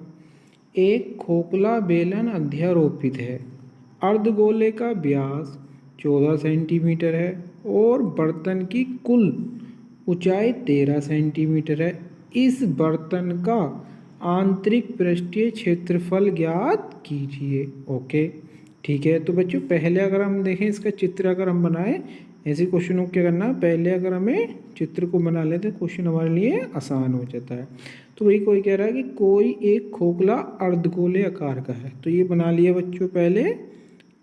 एक खोखला बेलन अध्यारोपित है। अर्धगोले का व्यास 14 सेंटीमीटर है और बर्तन की कुल ऊंचाई 13 सेंटीमीटर है। इस बर्तन का आंतरिक पृष्ठीय क्षेत्रफल ज्ञात कीजिए। ओके, ठीक है, तो बच्चों पहले अगर हम देखें इसका चित्र अगर हम बनाएं, ऐसे क्वेश्चनों को क्या करना, पहले अगर हमें चित्र को बना लेते हैं क्वेश्चन हमारे लिए आसान हो जाता है। तो वही कोई कह रहा है कि कोई एक खोखला अर्धगोले आकार का है, तो ये बना लिया बच्चों पहले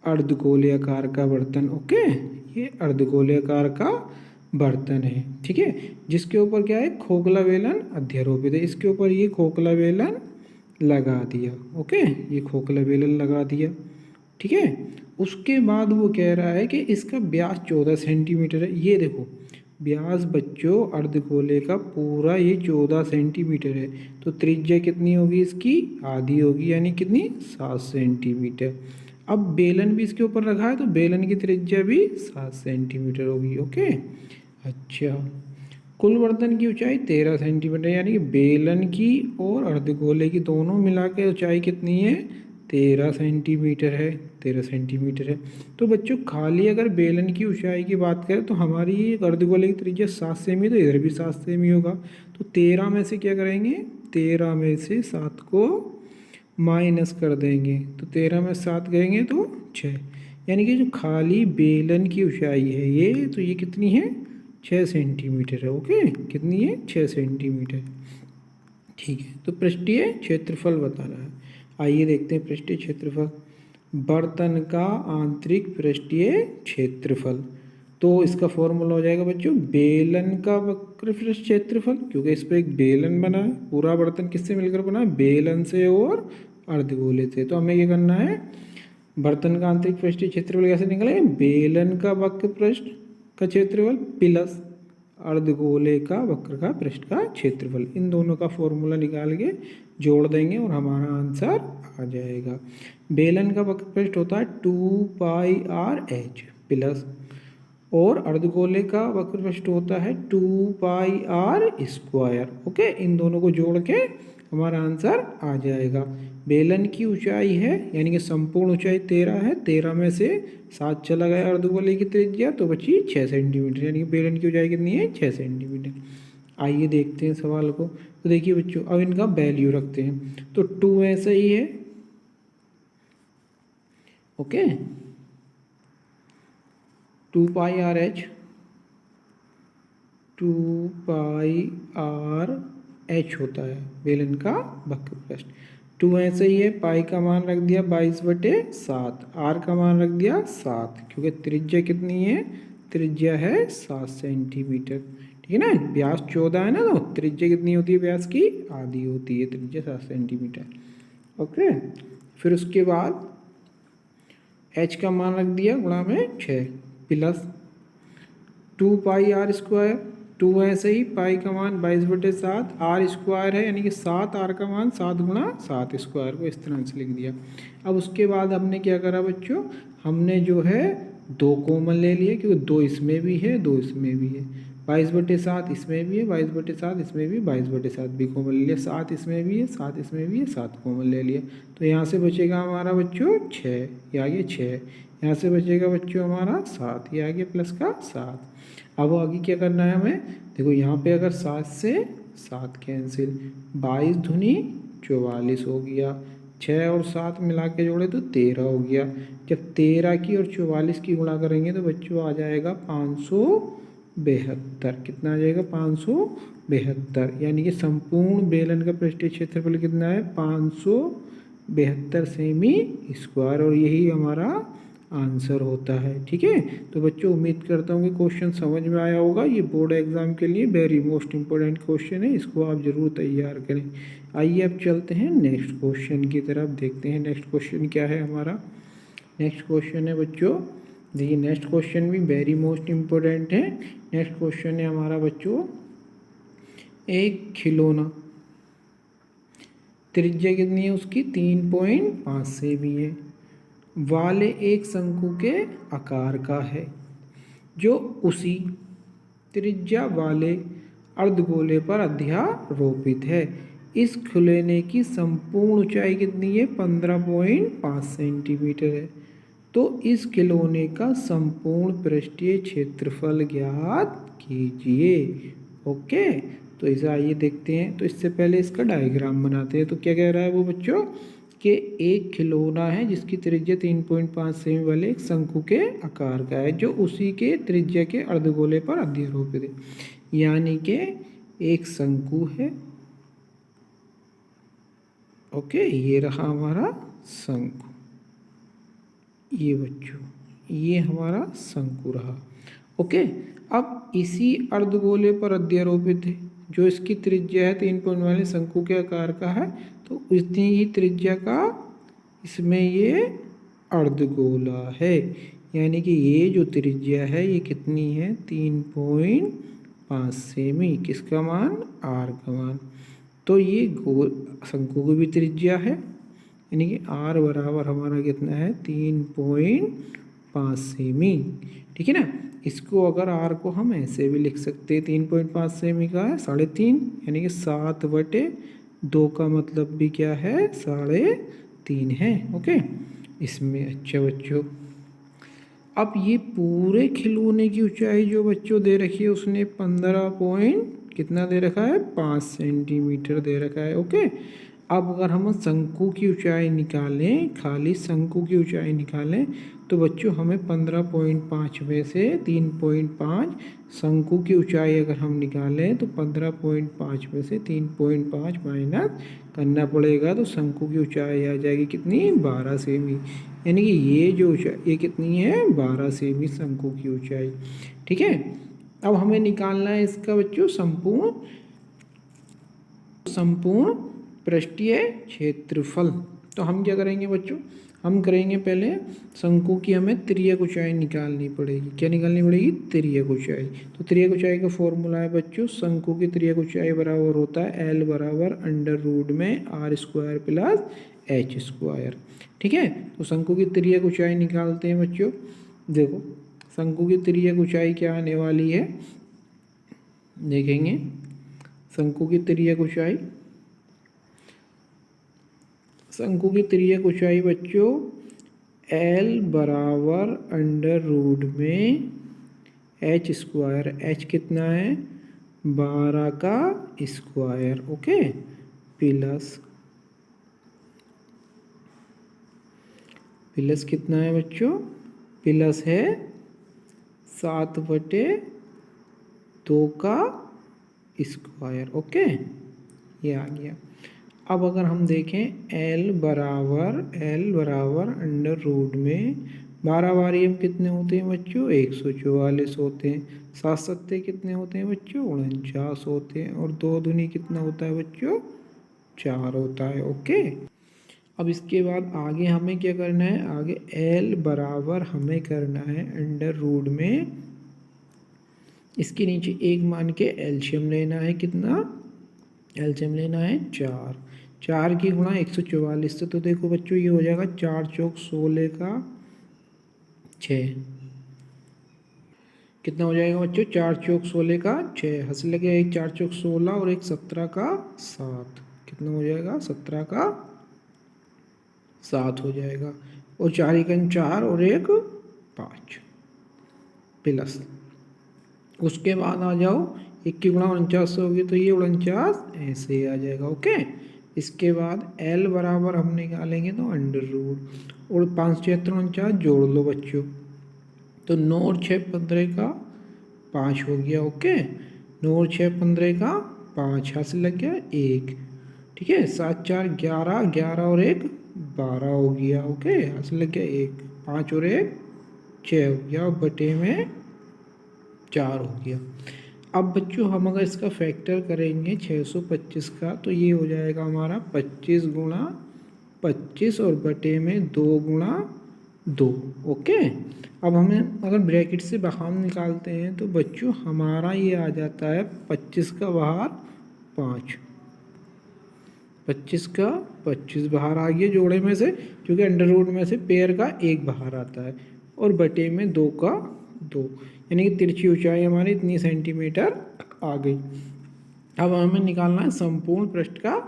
अर्धगोले आकार का बर्तन। ओके, ये अर्धगोले आकार का बर्तन है, ठीक है, जिसके ऊपर क्या है, खोखला बेलन अध्यारोपित है। इसके ऊपर ये खोखला बेलन लगा दिया। ओके, ये खोखला बेलन लगा दिया, ठीक है। उसके बाद वो कह रहा है कि इसका व्यास 14 सेंटीमीटर है। ये देखो व्यास बच्चों अर्धगोले का पूरा ये 14 सेंटीमीटर है, तो त्रिज्या कितनी होगी इसकी, आधी होगी, यानी कितनी, 7 सेंटीमीटर। अब बेलन भी इसके ऊपर रखा है तो बेलन की त्रिज्या भी 7 सेंटीमीटर होगी। ओके, अच्छा, कुल बर्तन की ऊंचाई 13 सेंटीमीटर, यानी कि बेलन की और अर्धगोले की दोनों मिला के ऊंचाई कितनी है, 13 सेंटीमीटर है, 13 सेंटीमीटर है। तो बच्चों खाली अगर बेलन की ऊंचाई की बात करें तो हमारी ये अर्धगोले की त्रिज्या 7 सेमी, तो इधर भी 7 सेमी होगा। तो 13 में से क्या करेंगे, 13 में से 7 को माइनस कर देंगे, तो 13 में 7 करेंगे तो 6, यानी कि जो खाली बेलन की ऊंचाई है ये, तो ये कितनी है, 6 सेंटीमीटर है। ओके, कितनी है, 6 सेंटीमीटर, ठीक है। तो पृष्ठीय क्षेत्रफल बताना है। आइए देखते हैं पृष्ठीय क्षेत्रफल, बर्तन का आंतरिक पृष्ठीय क्षेत्रफल। तो इसका फॉर्मूला हो जाएगा बच्चों बेलन का वक्र पृष्ठ क्षेत्रफल, क्योंकि इस पर एक बेलन बना है, पूरा बर्तन किससे मिलकर बना है, बेलन से और अर्धगोले से। तो हमें ये करना है, बर्तन का आंतरिक पृष्ठीय क्षेत्रफल कैसे निकले, बेलन का वक्र पृष्ठ का क्षेत्रफल प्लस अर्धगोले का वक्र का पृष्ठ का क्षेत्रफल, इन दोनों का फॉर्मूला निकाल के जोड़ देंगे और हमारा आंसर आ जाएगा। बेलन का वक्र पृष्ठ होता है 2πr/h प्लस, और अर्धगोले का वक्र पृष्ठ होता है 2πr²। ओके, इन दोनों को जोड़ के हमारा आंसर आ जाएगा। बेलन की ऊंचाई है यानी कि संपूर्ण ऊंचाई 13 है, 13 में से 7 चला गया अर्धगोले की त्रिज्या तो बची 6 सेंटीमीटर, यानी कि बेलन की ऊंचाई कितनी है 6 सेंटीमीटर। आइए देखते हैं सवाल को। तो देखिए बच्चों अब इनका वैल्यू रखते हैं। तो 2 ऐसा ही है, ओके, 2 पाई आर एच, 2 पाई आर एच होता है बेलन का वक्र प्रस्थ। 2 ऐसे ही है, पाई का मान रख दिया 22/7, आर का मान रख दिया 7, क्योंकि त्रिज्या कितनी है, त्रिज्या है 7 सेंटीमीटर, ठीक है ना। व्यास 14 है ना, तो त्रिज्या कितनी होती है व्यास की, आधी होती है त्रिज्या 7 सेंटीमीटर, ओके। फिर उसके बाद h का मान रख दिया गुणा में 6 प्लस 2 पाई आर स्क्वायर, 2 ऐसे ही, पाई का मान 22/7, आर स्क्वायर है यानी कि 7, आर का मान 7 गुणा 7 स्क्वायर को इस तरह से लिख दिया। अब उसके बाद हमने क्या करा बच्चों, हमने जो है 2 कॉमन ले लिए, क्योंकि 2 इसमें भी है 2 इसमें भी है, 22/7 इसमें भी है, 22/7 इसमें भी, 22/7 भी कॉमन ले लिया, 7 इसमें भी है 7 इसमें भी है, 7 कॉमन ले लिया। तो यहाँ से बचेगा हमारा बच्चों 6, ये आ गया 6, यहाँ से बचेगा बच्चों हमारा 7, ये आ गया प्लस का 7। अब आगे क्या करना है हमें, देखो यहाँ पे अगर 7 से 7 कैंसिल, 22 दूनी 44 हो गया, 6 और 7 मिला के जोड़े तो 13 हो गया। जब 13 की और 44 की गुणा करेंगे तो बच्चों आ जाएगा 572, कितना आ जाएगा 572, यानी कि संपूर्ण बेलन का पृष्ठीय क्षेत्रफल कितना है 572 सेमी स्क्वायर, और यही हमारा आंसर होता है, ठीक है। तो बच्चों उम्मीद करता हूँ कि क्वेश्चन समझ में आया होगा। ये बोर्ड एग्जाम के लिए वेरी मोस्ट इंपॉर्टेंट क्वेश्चन है, इसको आप जरूर तैयार करें। आइए अब चलते हैं नेक्स्ट क्वेश्चन की तरफ, देखते हैं नेक्स्ट क्वेश्चन क्या है हमारा। नेक्स्ट क्वेश्चन है बच्चों, देखिए नेक्स्ट क्वेश्चन भी वेरी मोस्ट इम्पोर्टेंट है। नेक्स्ट क्वेश्चन है हमारा बच्चों, एक खिलौना, त्रिज्या कितनी है उसकी 3.5 सेमी है, वाले एक शंकु के आकार का है, जो उसी त्रिज्या वाले अर्धगोले पर अध्यारोपित है। इस खिलौने की संपूर्ण ऊंचाई कितनी है 15.5 सेंटीमीटर है। तो इस खिलौने का संपूर्ण पृष्ठीय क्षेत्रफल ज्ञात कीजिए, ओके। तो इसे आइए देखते हैं। तो इससे पहले इसका डायग्राम बनाते हैं। तो क्या कह रहा है वो बच्चों कि एक खिलौना है जिसकी त्रिज्या 3.5 सेमी वाले एक शंकु के आकार का है, जो उसी के त्रिज्या के अर्धगोले पर अध्यारोपित है, यानी कि एक शंकु है, ओके। ये रहा हमारा शंकु, ये बच्चों ये हमारा शंकु रहा, ओके। अब इसी अर्धगोले पर अध्यारोपित है, जो इसकी त्रिज्या है 3.5 वाले शंकु के आकार का है, तो इतनी ही त्रिज्या का इसमें ये अर्धगोला है, यानी कि ये जो त्रिज्या है ये कितनी है 3.5 सेमी, किसका मान आर का मान। तो ये शंकु की भी त्रिज्या है, यानी कि आर बराबर हमारा कितना है 3.5 सेमी, ठीक है ना। इसको अगर आर को हम ऐसे भी लिख सकते हैं, 3.5 सेमी का है 3.5, यानी कि 7/2 का मतलब भी क्या है 3.5 है, ओके इसमें। अच्छा बच्चों अब ये पूरे खिलौने की ऊंचाई जो बच्चों दे रखी है उसने 15 दे रखा है 5 सेंटीमीटर दे रखा है, ओके। अब अगर हम शंकु की ऊंचाई निकालें, खाली शंकु की ऊंचाई निकालें, तो बच्चों हमें 15.5 में से 3.5 शंकु की ऊंचाई अगर हम निकालें तो 15.5 में से 3.5 माइनस करना पड़ेगा, तो शंकु की ऊंचाई आ जाएगी कितनी 12 सेमी, यानी कि ये जो ऊंचाई ये कितनी है 12 सेमी शंकु की ऊंचाई, ठीक है। अब हमें निकालना है इसका बच्चों संपूर्ण पृष्ठीय क्षेत्रफल। तो हम क्या करेंगे बच्चों, हम करेंगे पहले शंकु की हमें तिर्यक ऊंचाई निकालनी पड़ेगी। क्या निकालनी पड़ेगी तिर्यक ऊंचाई। तो तिर्यक ऊंचाई का फॉर्मूला है बच्चों, शंकु की तिर्यक ऊंचाई बराबर होता है L बराबर √r² प्लस h², ठीक है। तो शंकु की तिर्यक ऊंचाई निकालते हैं बच्चों। देखो शंकु की तिर्यक ऊंचाई क्या आने वाली है, देखेंगे शंकु की तिर्यक ऊंचाई शंकु की तिर्यक ऊंचाई बच्चों L बराबर अंडर रूट में h स्क्वायर, h कितना है 12 का स्क्वायर, ओके, प्लस कितना है बच्चों, प्लस है 7/2 का स्क्वायर, ओके, ये आ गया। अब अगर हम देखें L बराबर अंडर रूट में 12 बारी हम कितने होते हैं बच्चों 144 होते हैं, 7 सत्ते कितने होते हैं बच्चों 49 होते हैं, और 2 दूनी कितना होता है बच्चों 4 होता है, ओके। अब इसके बाद आगे हमें क्या करना है, आगे L बराबर हमें करना है अंडर रूट में, इसके नीचे एक मान के एलसीएम लेना है, कितना एलसीएम लेना है 4 की गुणा 144 से, तो देखो बच्चों ये हो जाएगा 4 चौक 16 का 6, कितना हो जाएगा बच्चों 4 चौक 16 का 6, हंस लगे, एक 4 चौक 16 और एक 17 का 7, कितना हो जाएगा 17 का 7 हो जाएगा, और 4 एकम 4 और एक 5 प्लस, उसके बाद आ जाओ 1 की गुणा 49 होगी, तो ये 49 ऐसे आ जाएगा, ओके। इसके बाद L बराबर हम निकालेंगे तो अंडर रूट, और 5 6 49 जोड़ लो बच्चों, तो 9 और 6 15 का 5 हो गया, ओके, 9 और 6 15 का 5, यहाँ से लग गया 1, ठीक है, 7 4 11, 11 और 1 12 हो गया, ओके, यहाँ से लग गया 1, 5 और 1 6 हो गया, बटे में 4 हो गया। अब बच्चों हम अगर इसका फैक्टर करेंगे 625 का, तो ये हो जाएगा हमारा 25 गुणा 25 और बटे में 2 गुणा 2, ओके। अब हमें अगर ब्रैकेट से बाहर निकालते हैं तो बच्चों हमारा ये आ जाता है 25 का बाहर 5, 25 का 25 बाहर आ गया जोड़े में से, क्योंकि अंडर रूट में से पेयर का 1 बाहर आता है, और बटे में 2 का 2, यानी कि तिरछी ऊंचाई हमारी इतनी सेंटीमीटर आ गई। अब हमें निकालना है संपूर्ण पृष्ठ का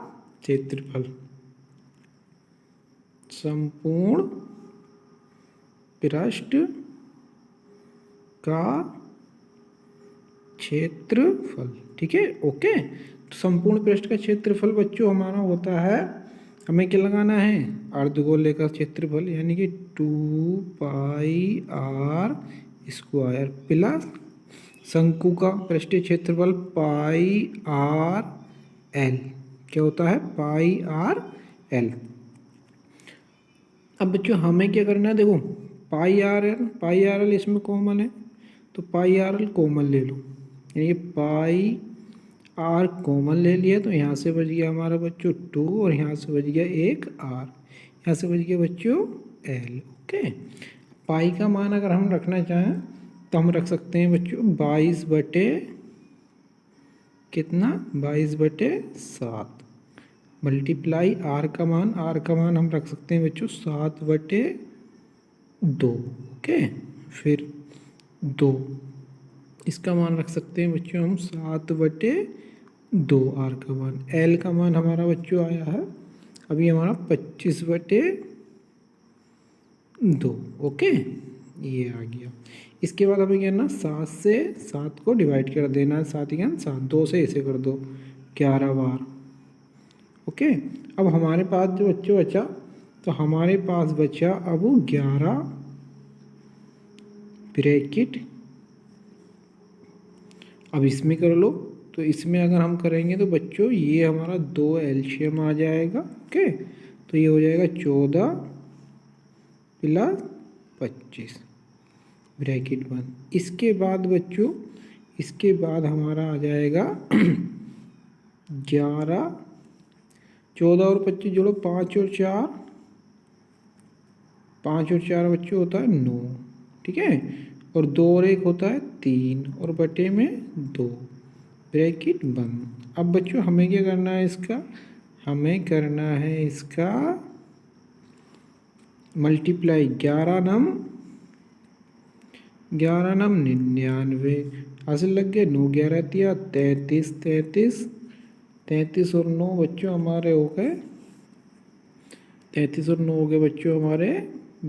क्षेत्रफल, संपूर्ण पृष्ठ का क्षेत्रफल, ठीक है, ओके। तो संपूर्ण पृष्ठ का क्षेत्रफल बच्चों हमारा होता है, हमें क्या लगाना है अर्धगोले का क्षेत्रफल, यानी कि 2πr स्क्वायर प्लस शंकु का पृष्ठीय क्षेत्रफल πr/l, क्या होता है πr/l। अब बच्चों हमें क्या करना है, देखो πr/l इसमें कॉमन है, तो πr/l कॉमन ले लो, यानी πr कॉमन ले लिया, तो यहाँ से बच गया हमारा बच्चों 2 और यहाँ से बच गया एक r, यहाँ से बच गया बच्चों l, ओके। पाई का मान अगर हम रखना चाहें तो हम रख सकते हैं बच्चों 22 बटे कितना 22/7 मल्टीप्लाई r का मान हम रख सकते हैं बच्चों 7/2, ओके, फिर 2 इसका मान रख सकते हैं बच्चों हम 7/2, r का मान, l का मान हमारा बच्चों आया है अभी हमारा 25/2, ओके, ये आ गया। इसके बाद हमें क्या करना 7 से 7 को डिवाइड कर देना, 7 या 7, 2 से ऐसे कर दो 11 बार, ओके। अब हमारे पास जो बच्चों बचा, तो हमारे पास बचा अब 11 ब्रैकेट, अब इसमें कर लो, तो इसमें अगर हम करेंगे तो बच्चों ये हमारा 2 एलसीएम आ जाएगा, ओके, तो ये हो जाएगा 14 + 25 ब्रैकेट बंद। इसके बाद बच्चों इसके बाद हमारा आ जाएगा 11, 14 और 25 जोड़ो 5 और 4 बच्चों होता है 9, ठीक है, और 2 और 1 होता है 3 और बटे में 2 ब्रैकेट बंद। अब बच्चों हमें क्या करना है, इसका हमें करना है इसका मल्टीप्लाई 11 नम 99, हासिल लग गए 9 11 33 और 9 बच्चों हमारे हो गए 33 और 9 हो गए बच्चों हमारे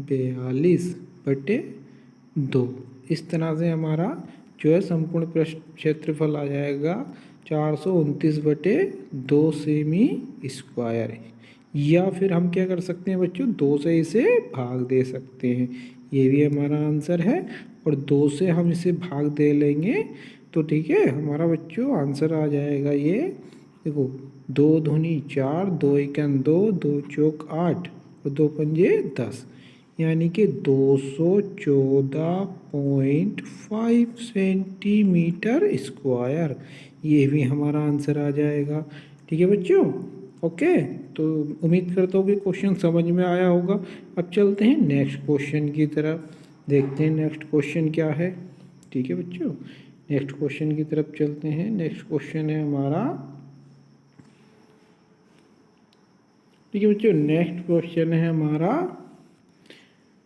42/2। इस तरह से हमारा जो है संपूर्ण पृष्ठ क्षेत्रफल आ जाएगा 429/2 सेमी स्क्वायर। या फिर हम क्या कर सकते हैं बच्चों, 2 से इसे भाग दे सकते हैं, ये भी हमारा आंसर है। और 2 से हम इसे भाग दे लेंगे तो ठीक है, हमारा बच्चों आंसर आ जाएगा ये। देखो 2 दूनी 4, 2 एकम 2, 2 चौक 8 और 2 पंजे 10, यानी कि 214.5 सेंटीमीटर स्क्वायर। ये भी हमारा आंसर आ जाएगा। ठीक है बच्चों, ओके। तो उम्मीद करता हूँ कि क्वेश्चन समझ में आया होगा। अब चलते हैं नेक्स्ट क्वेश्चन की तरफ, देखते हैं नेक्स्ट क्वेश्चन क्या है। ठीक है बच्चों, नेक्स्ट क्वेश्चन की तरफ चलते हैं। नेक्स्ट क्वेश्चन है हमारा, ठीक है बच्चों, नेक्स्ट क्वेश्चन है हमारा,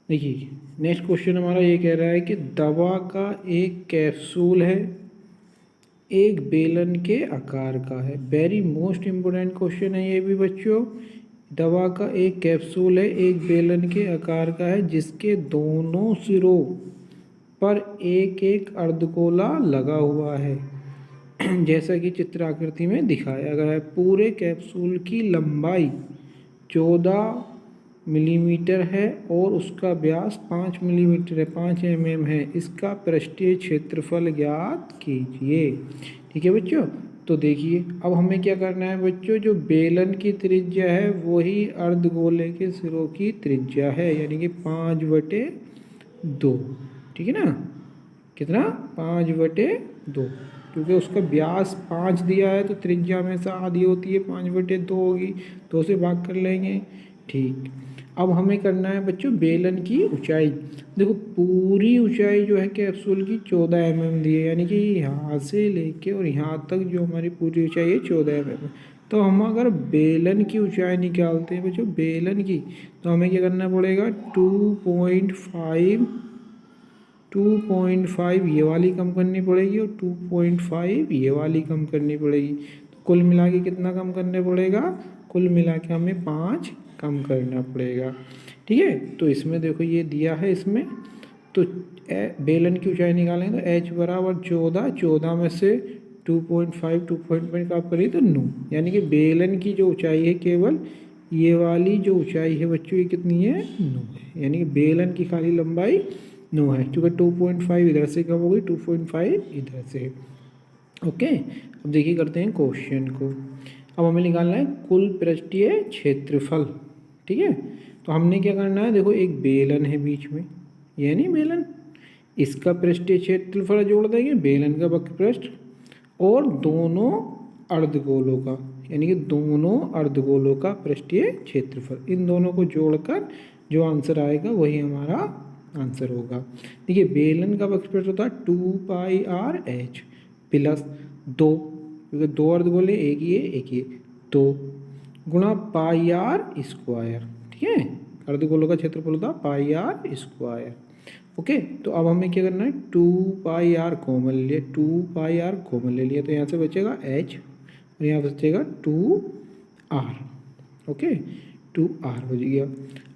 देखिए नेक्स्ट क्वेश्चन हमारा ये कह रहा है कि दवा का एक कैप्सूल है, एक बेलन के आकार का है। वेरी मोस्ट इम्पोर्टेंट क्वेश्चन है ये भी बच्चों। दवा का एक कैप्सूल है, एक बेलन के आकार का है, जिसके दोनों सिरों पर एक एक अर्धगोला लगा हुआ है, जैसा कि चित्र आकृति में दिखाया गया है। पूरे कैप्सूल की लंबाई 14 मिलीमीटर है और उसका व्यास 5 मिलीमीटर है, 5 mm है। इसका पृष्ठीय क्षेत्रफल ज्ञात कीजिए। ठीक है बच्चों, तो देखिए अब हमें क्या करना है बच्चों, जो बेलन की त्रिज्या है वही अर्धगोले के सिरों की त्रिज्या है, यानी कि 5/2। ठीक है ना, कितना, 5/2, क्योंकि उसका व्यास 5 दिया है तो त्रिज्या हमेशा आधी होती है, 5/2 होगी, 2 से भाग कर लेंगे। ठीक, अब हमें करना है बच्चों बेलन की ऊंचाई। देखो पूरी ऊंचाई जो है कैप्सूल की 14 mm दी है, यानी कि यहाँ से लेके और यहाँ तक जो हमारी पूरी ऊंचाई है 14 mm है। तो हम अगर बेलन की ऊंचाई निकालते हैं बच्चों, बेलन की, तो हमें क्या करना पड़ेगा, 2.5 ये वाली कम करनी पड़ेगी और 2.5 ये वाली कम करनी पड़ेगी। तो कुल मिला के कितना कम करने पड़ेगा, कुल मिला के हमें 5 कम करना पड़ेगा। ठीक है, तो इसमें देखो ये दिया है इसमें, तो बेलन की ऊंचाई निकालेंगे तो h बराबर 14, 14 में से 2.5 का आप करिए तो 9, यानी कि बेलन की जो ऊंचाई है केवल ये वाली जो ऊंचाई है बच्चों ये कितनी है, 9 है, यानी कि बेलन की खाली लंबाई 9 है, क्योंकि 2.5 इधर से कम हो गई, 2.5 इधर से। ओके, अब देखिए करते हैं क्वेश्चन को। अब हमें निकालना है कुल पृष्ठीय क्षेत्रफल। ठीक है, तो हमने क्या करना है, देखो एक बेलन है बीच में, ये नहीं बेलन, इसका पृष्ठीय क्षेत्रफल जोड़ देंगे, बेलन का वक्र पृष्ठ और दोनों अर्धगोलों का, यानी कि दोनों अर्धगोलों का पृष्ठीय क्षेत्रफल, इन दोनों को जोड़कर जो आंसर आएगा वही हमारा आंसर होगा। देखिए बेलन का वक्र पृष्ठ होता है 2πr/h प्लस 2, क्योंकि 2 अर्धगोले, एक ये 2 गुणा πr²। ठीक है, अर्धगोलों का क्षेत्रफल होता है πr²। ओके, तो अब हमें क्या करना है, 2πr कॉमन ले लिया, 2πr कॉमन ले लिया, तो यहाँ से बचेगा h और यहाँ बचेगा 2r। ओके, 2r बच गया।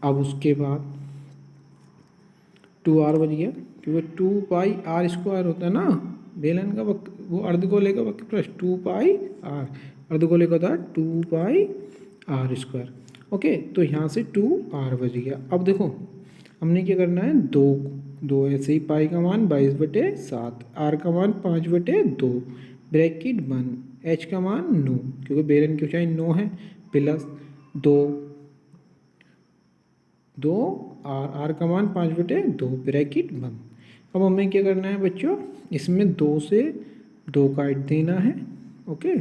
अब उसके बाद 2r बच गया, क्योंकि 2πr² होता है ना बेलन का वक्र, वो अर्धगोले का वक्र पृष्ठ 2πr, अर्धगोले का होता है 2πr²। ओके, तो यहाँ से 2r बच गया। अब देखो हमने क्या करना है, 2 ऐसे ही, पाई का मान 22/7, r का मान 5/2, ब्रैकेट बंद, h का मान 9, क्योंकि बेलन की ऊंचाई 9 है, प्लस 2 r का मान 5/2, ब्रैकेट बंद। अब हमें क्या करना है बच्चों, इसमें 2 से 2 काट देना है। ओके,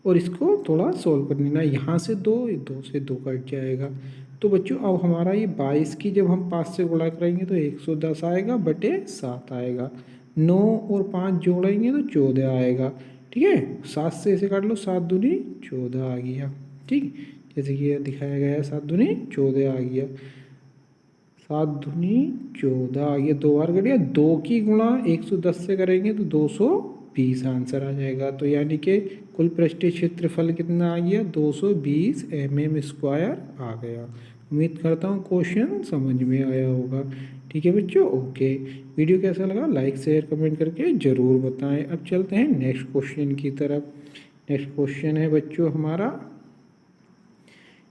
और इसको थोड़ा सोल्व कर लेना, यहाँ से 2 से 2 कट जाएगा। तो बच्चों अब हमारा ये 22 की जब हम 5 से गुणा करेंगे तो 110 आएगा बटे 7 आएगा, 9 और 5 जोड़ेंगे तो 14 आएगा। ठीक है, 7 से इसे काट लो, 7 दूनी 14 आ गया। ठीक, जैसे कि दिखाया गया है, 7 दूनी 14 आ गया, 7 दूनी 14 आ गया, 2 बार कट गया, 2 की गुणा 110 से करेंगे तो 220 आंसर आ जाएगा। तो यानी कि कुल पृष्ठीय क्षेत्रफल कितना आ गया, 220 mm² आ गया। उम्मीद करता हूँ क्वेश्चन समझ में आया होगा। ठीक है बच्चों, ओके। वीडियो कैसा लगा लाइक शेयर कमेंट करके ज़रूर बताएं। अब चलते हैं नेक्स्ट क्वेश्चन की तरफ। नेक्स्ट क्वेश्चन है बच्चों हमारा,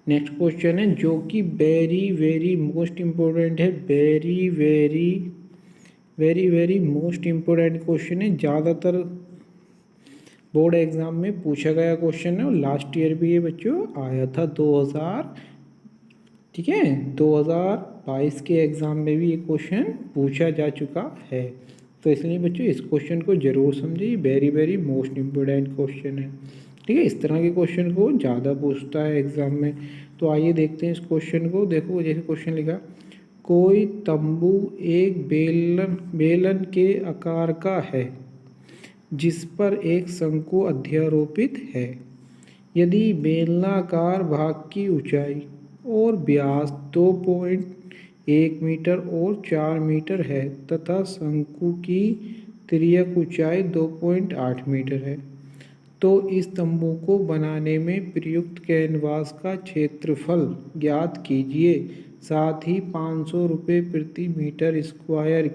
नेक्स्ट क्वेश्चन है जो कि वेरी वेरी मोस्ट इम्पोर्टेंट है, very very very very most important question है। ज़्यादातर बोर्ड एग्ज़ाम में पूछा गया क्वेश्चन है और लास्ट ईयर भी ये बच्चों आया था 2022 के एग्ज़ाम में भी ये क्वेश्चन पूछा जा चुका है। तो इसलिए बच्चों इस क्वेश्चन को ज़रूर समझिए, very very most important question है। ठीक है, इस तरह के क्वेश्चन को ज़्यादा पूछता है एग्ज़ाम में। तो आइए देखते हैं इस क्वेश्चन को। देखो जैसे क्वेश्चन लिखा, कोई तंबू एक बेलन के आकार का है जिस पर एक शंकु अध्यारोपित है। यदि बेलनाकार भाग की ऊंचाई और व्यास 2.1 मीटर और 4 मीटर है तथा शंकु की तिर्यक ऊंचाई 2.8 मीटर है, तो इस तंबू को बनाने में प्रयुक्त कैनवास का क्षेत्रफल ज्ञात कीजिए। साथ ही 500 रुपये प्रति मीटर स्क्वायर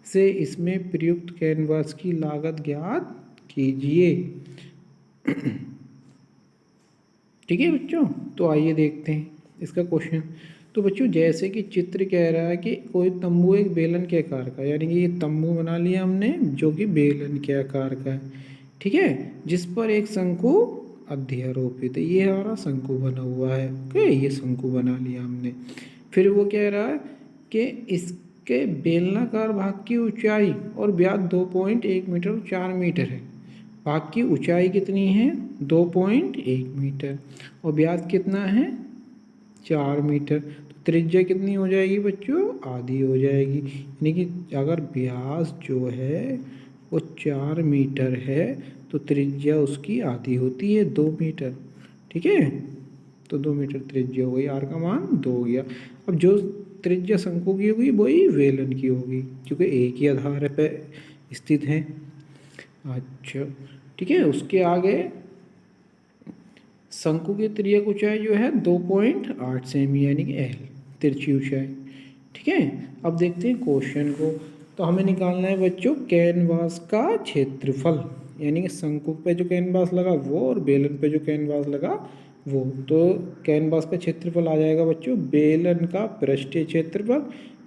से इसमें प्रयुक्त कैनवास की लागत ज्ञात कीजिए। ठीक है बच्चों, तो आइए देखते हैं इसका क्वेश्चन। तो बच्चों जैसे कि चित्र कह रहा है कि कोई तंबू एक बेलन के आकार का, यानी कि ये तंबू बना लिया हमने जो कि बेलन के आकार का है। ठीक है, जिस पर एक शंकु अध्यारोपित है, ये हमारा शंकु बना हुआ है। ओके, ये शंकु बना लिया हमने। फिर वो कह रहा है कि इसके बेलनाकार भाग की ऊंचाई और व्यास 2.1 मीटर और 4 मीटर है। भाग की ऊंचाई कितनी है? 2.1 मीटर और व्यास कितना है? 4 मीटर। तो त्रिज्या कितनी हो जाएगी बच्चों? आधी हो जाएगी। यानी कि अगर व्यास जो है वो 4 मीटर है तो त्रिज्या उसकी आधी होती है 2 मीटर। ठीक है, तो 2 मीटर त्रिज्या हो गई, आर का मान 2 हो गया। अब जो त्रिज्या शंकु की होगी वही वेलन की होगी क्योंकि एक ही आधार पे स्थित है। अच्छा ठीक है, उसके आगे शंकु की तिर्यक ऊंचाई जो है 2.8 सेमी यानी कि एल तिरछी ऊंचाई। ठीक है, अब देखते हैं क्वेश्चन को। तो हमें निकालना है बच्चों कैनवास का क्षेत्रफल, यानी कि शंकु पे जो कैनवास लगा वो और बेलन पे जो कैनवास लगा वो। तो कैनवास का क्षेत्रफल आ जाएगा बच्चों बेलन का पृष्ठीय क्षेत्रफल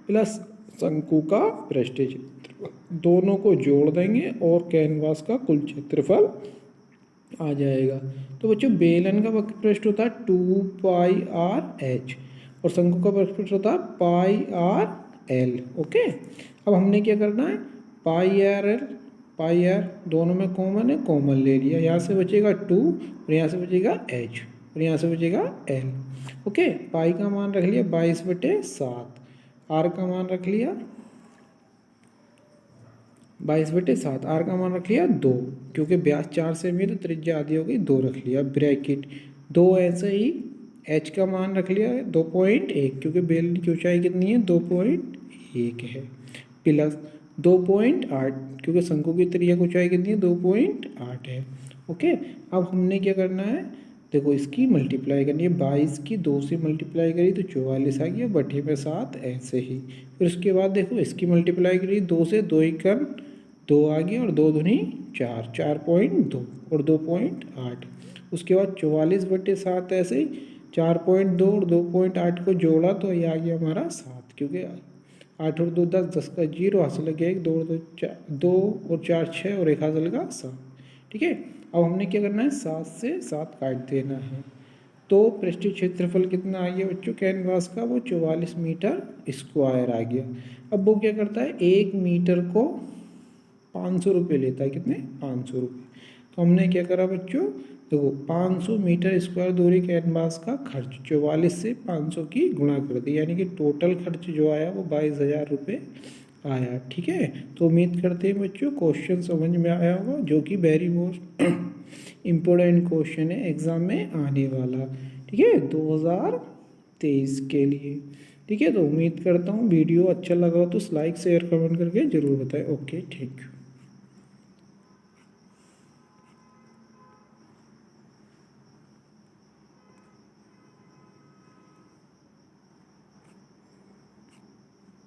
प्लस शंकु का पृष्ठीय क्षेत्रफल, दोनों को जोड़ देंगे और कैनवास का कुल क्षेत्रफल आ जाएगा। तो बच्चों बेलन का वक्रपृष्ठ होता है 2πr/h और शंकु का वक्रपृष्ठ होता है πr/l। ओके, अब हमने क्या करना है, πr दोनों में कॉमन है, कॉमन ले लिया। यहाँ से बचेगा 2 और यहाँ से बचेगा h और यहाँ से बचेगा l। ओके, पाई का मान रख लिया 22/7, r का मान रख लिया 22/7, आर का मान रख लिया 2 क्योंकि व्यास 4 सेमी तो त्रिज्या आधी हो गई 2 रख लिया ब्रैकेट 2। ऐसे ही एच का मान रख लिया 2.1 क्योंकि बेलन की ऊंचाई कितनी है 2.1 है प्लस 2.8 क्योंकि शंकु की तिर्यक ऊंचाई कितनी है 2.8 है। ओके, अब हमने क्या करना है, देखो इसकी मल्टीप्लाई करनी है, 22 की 2 से मल्टीप्लाई करी तो 44 आ गया बटे में 7 ऐसे ही। फिर उसके बाद देखो इसकी मल्टीप्लाई करी 2 से 2 एकम 2 आ गया और 2 दूनी 4, 4.2 और 2.8। उसके बाद 44/7 ऐसे ही 4.2 और 2.8 को जोड़ा तो ये आ गया हमारा 7 क्योंकि 8 और 2 10, 10 का 0 हासिल लग गया 1, 2 और 2 और 4 6 और 1 हासिल लगा 7। ठीक है, अब हमने क्या करना है 7 से 7 काट देना है। तो पृष्ठीय क्षेत्रफल कितना आ गया बच्चों कैनवास का, वो 44 मीटर स्क्वायर आ गया। अब वो क्या करता है 1 मीटर को 500 रुपये लेता है, कितने 500 रुपये। तो हमने क्या करा बच्चों, देखो 500 मीटर स्क्वायर दूरी कैनवास का खर्च 44 से 500 की गुणा कर दी, यानी कि टोटल खर्च जो आया वो 22,000 रुपये आया। ठीक है, तो उम्मीद करते हैं बच्चों क्वेश्चन समझ में आया होगा जो कि वेरी मोस्ट इम्पोर्टेंट क्वेश्चन है एग्ज़ाम में आने वाला। ठीक है, 2023 के लिए। ठीक है, तो उम्मीद करता हूँ वीडियो अच्छा लगा हो तो लाइक शेयर कमेंट करके ज़रूर बताएं। Okay, thank you.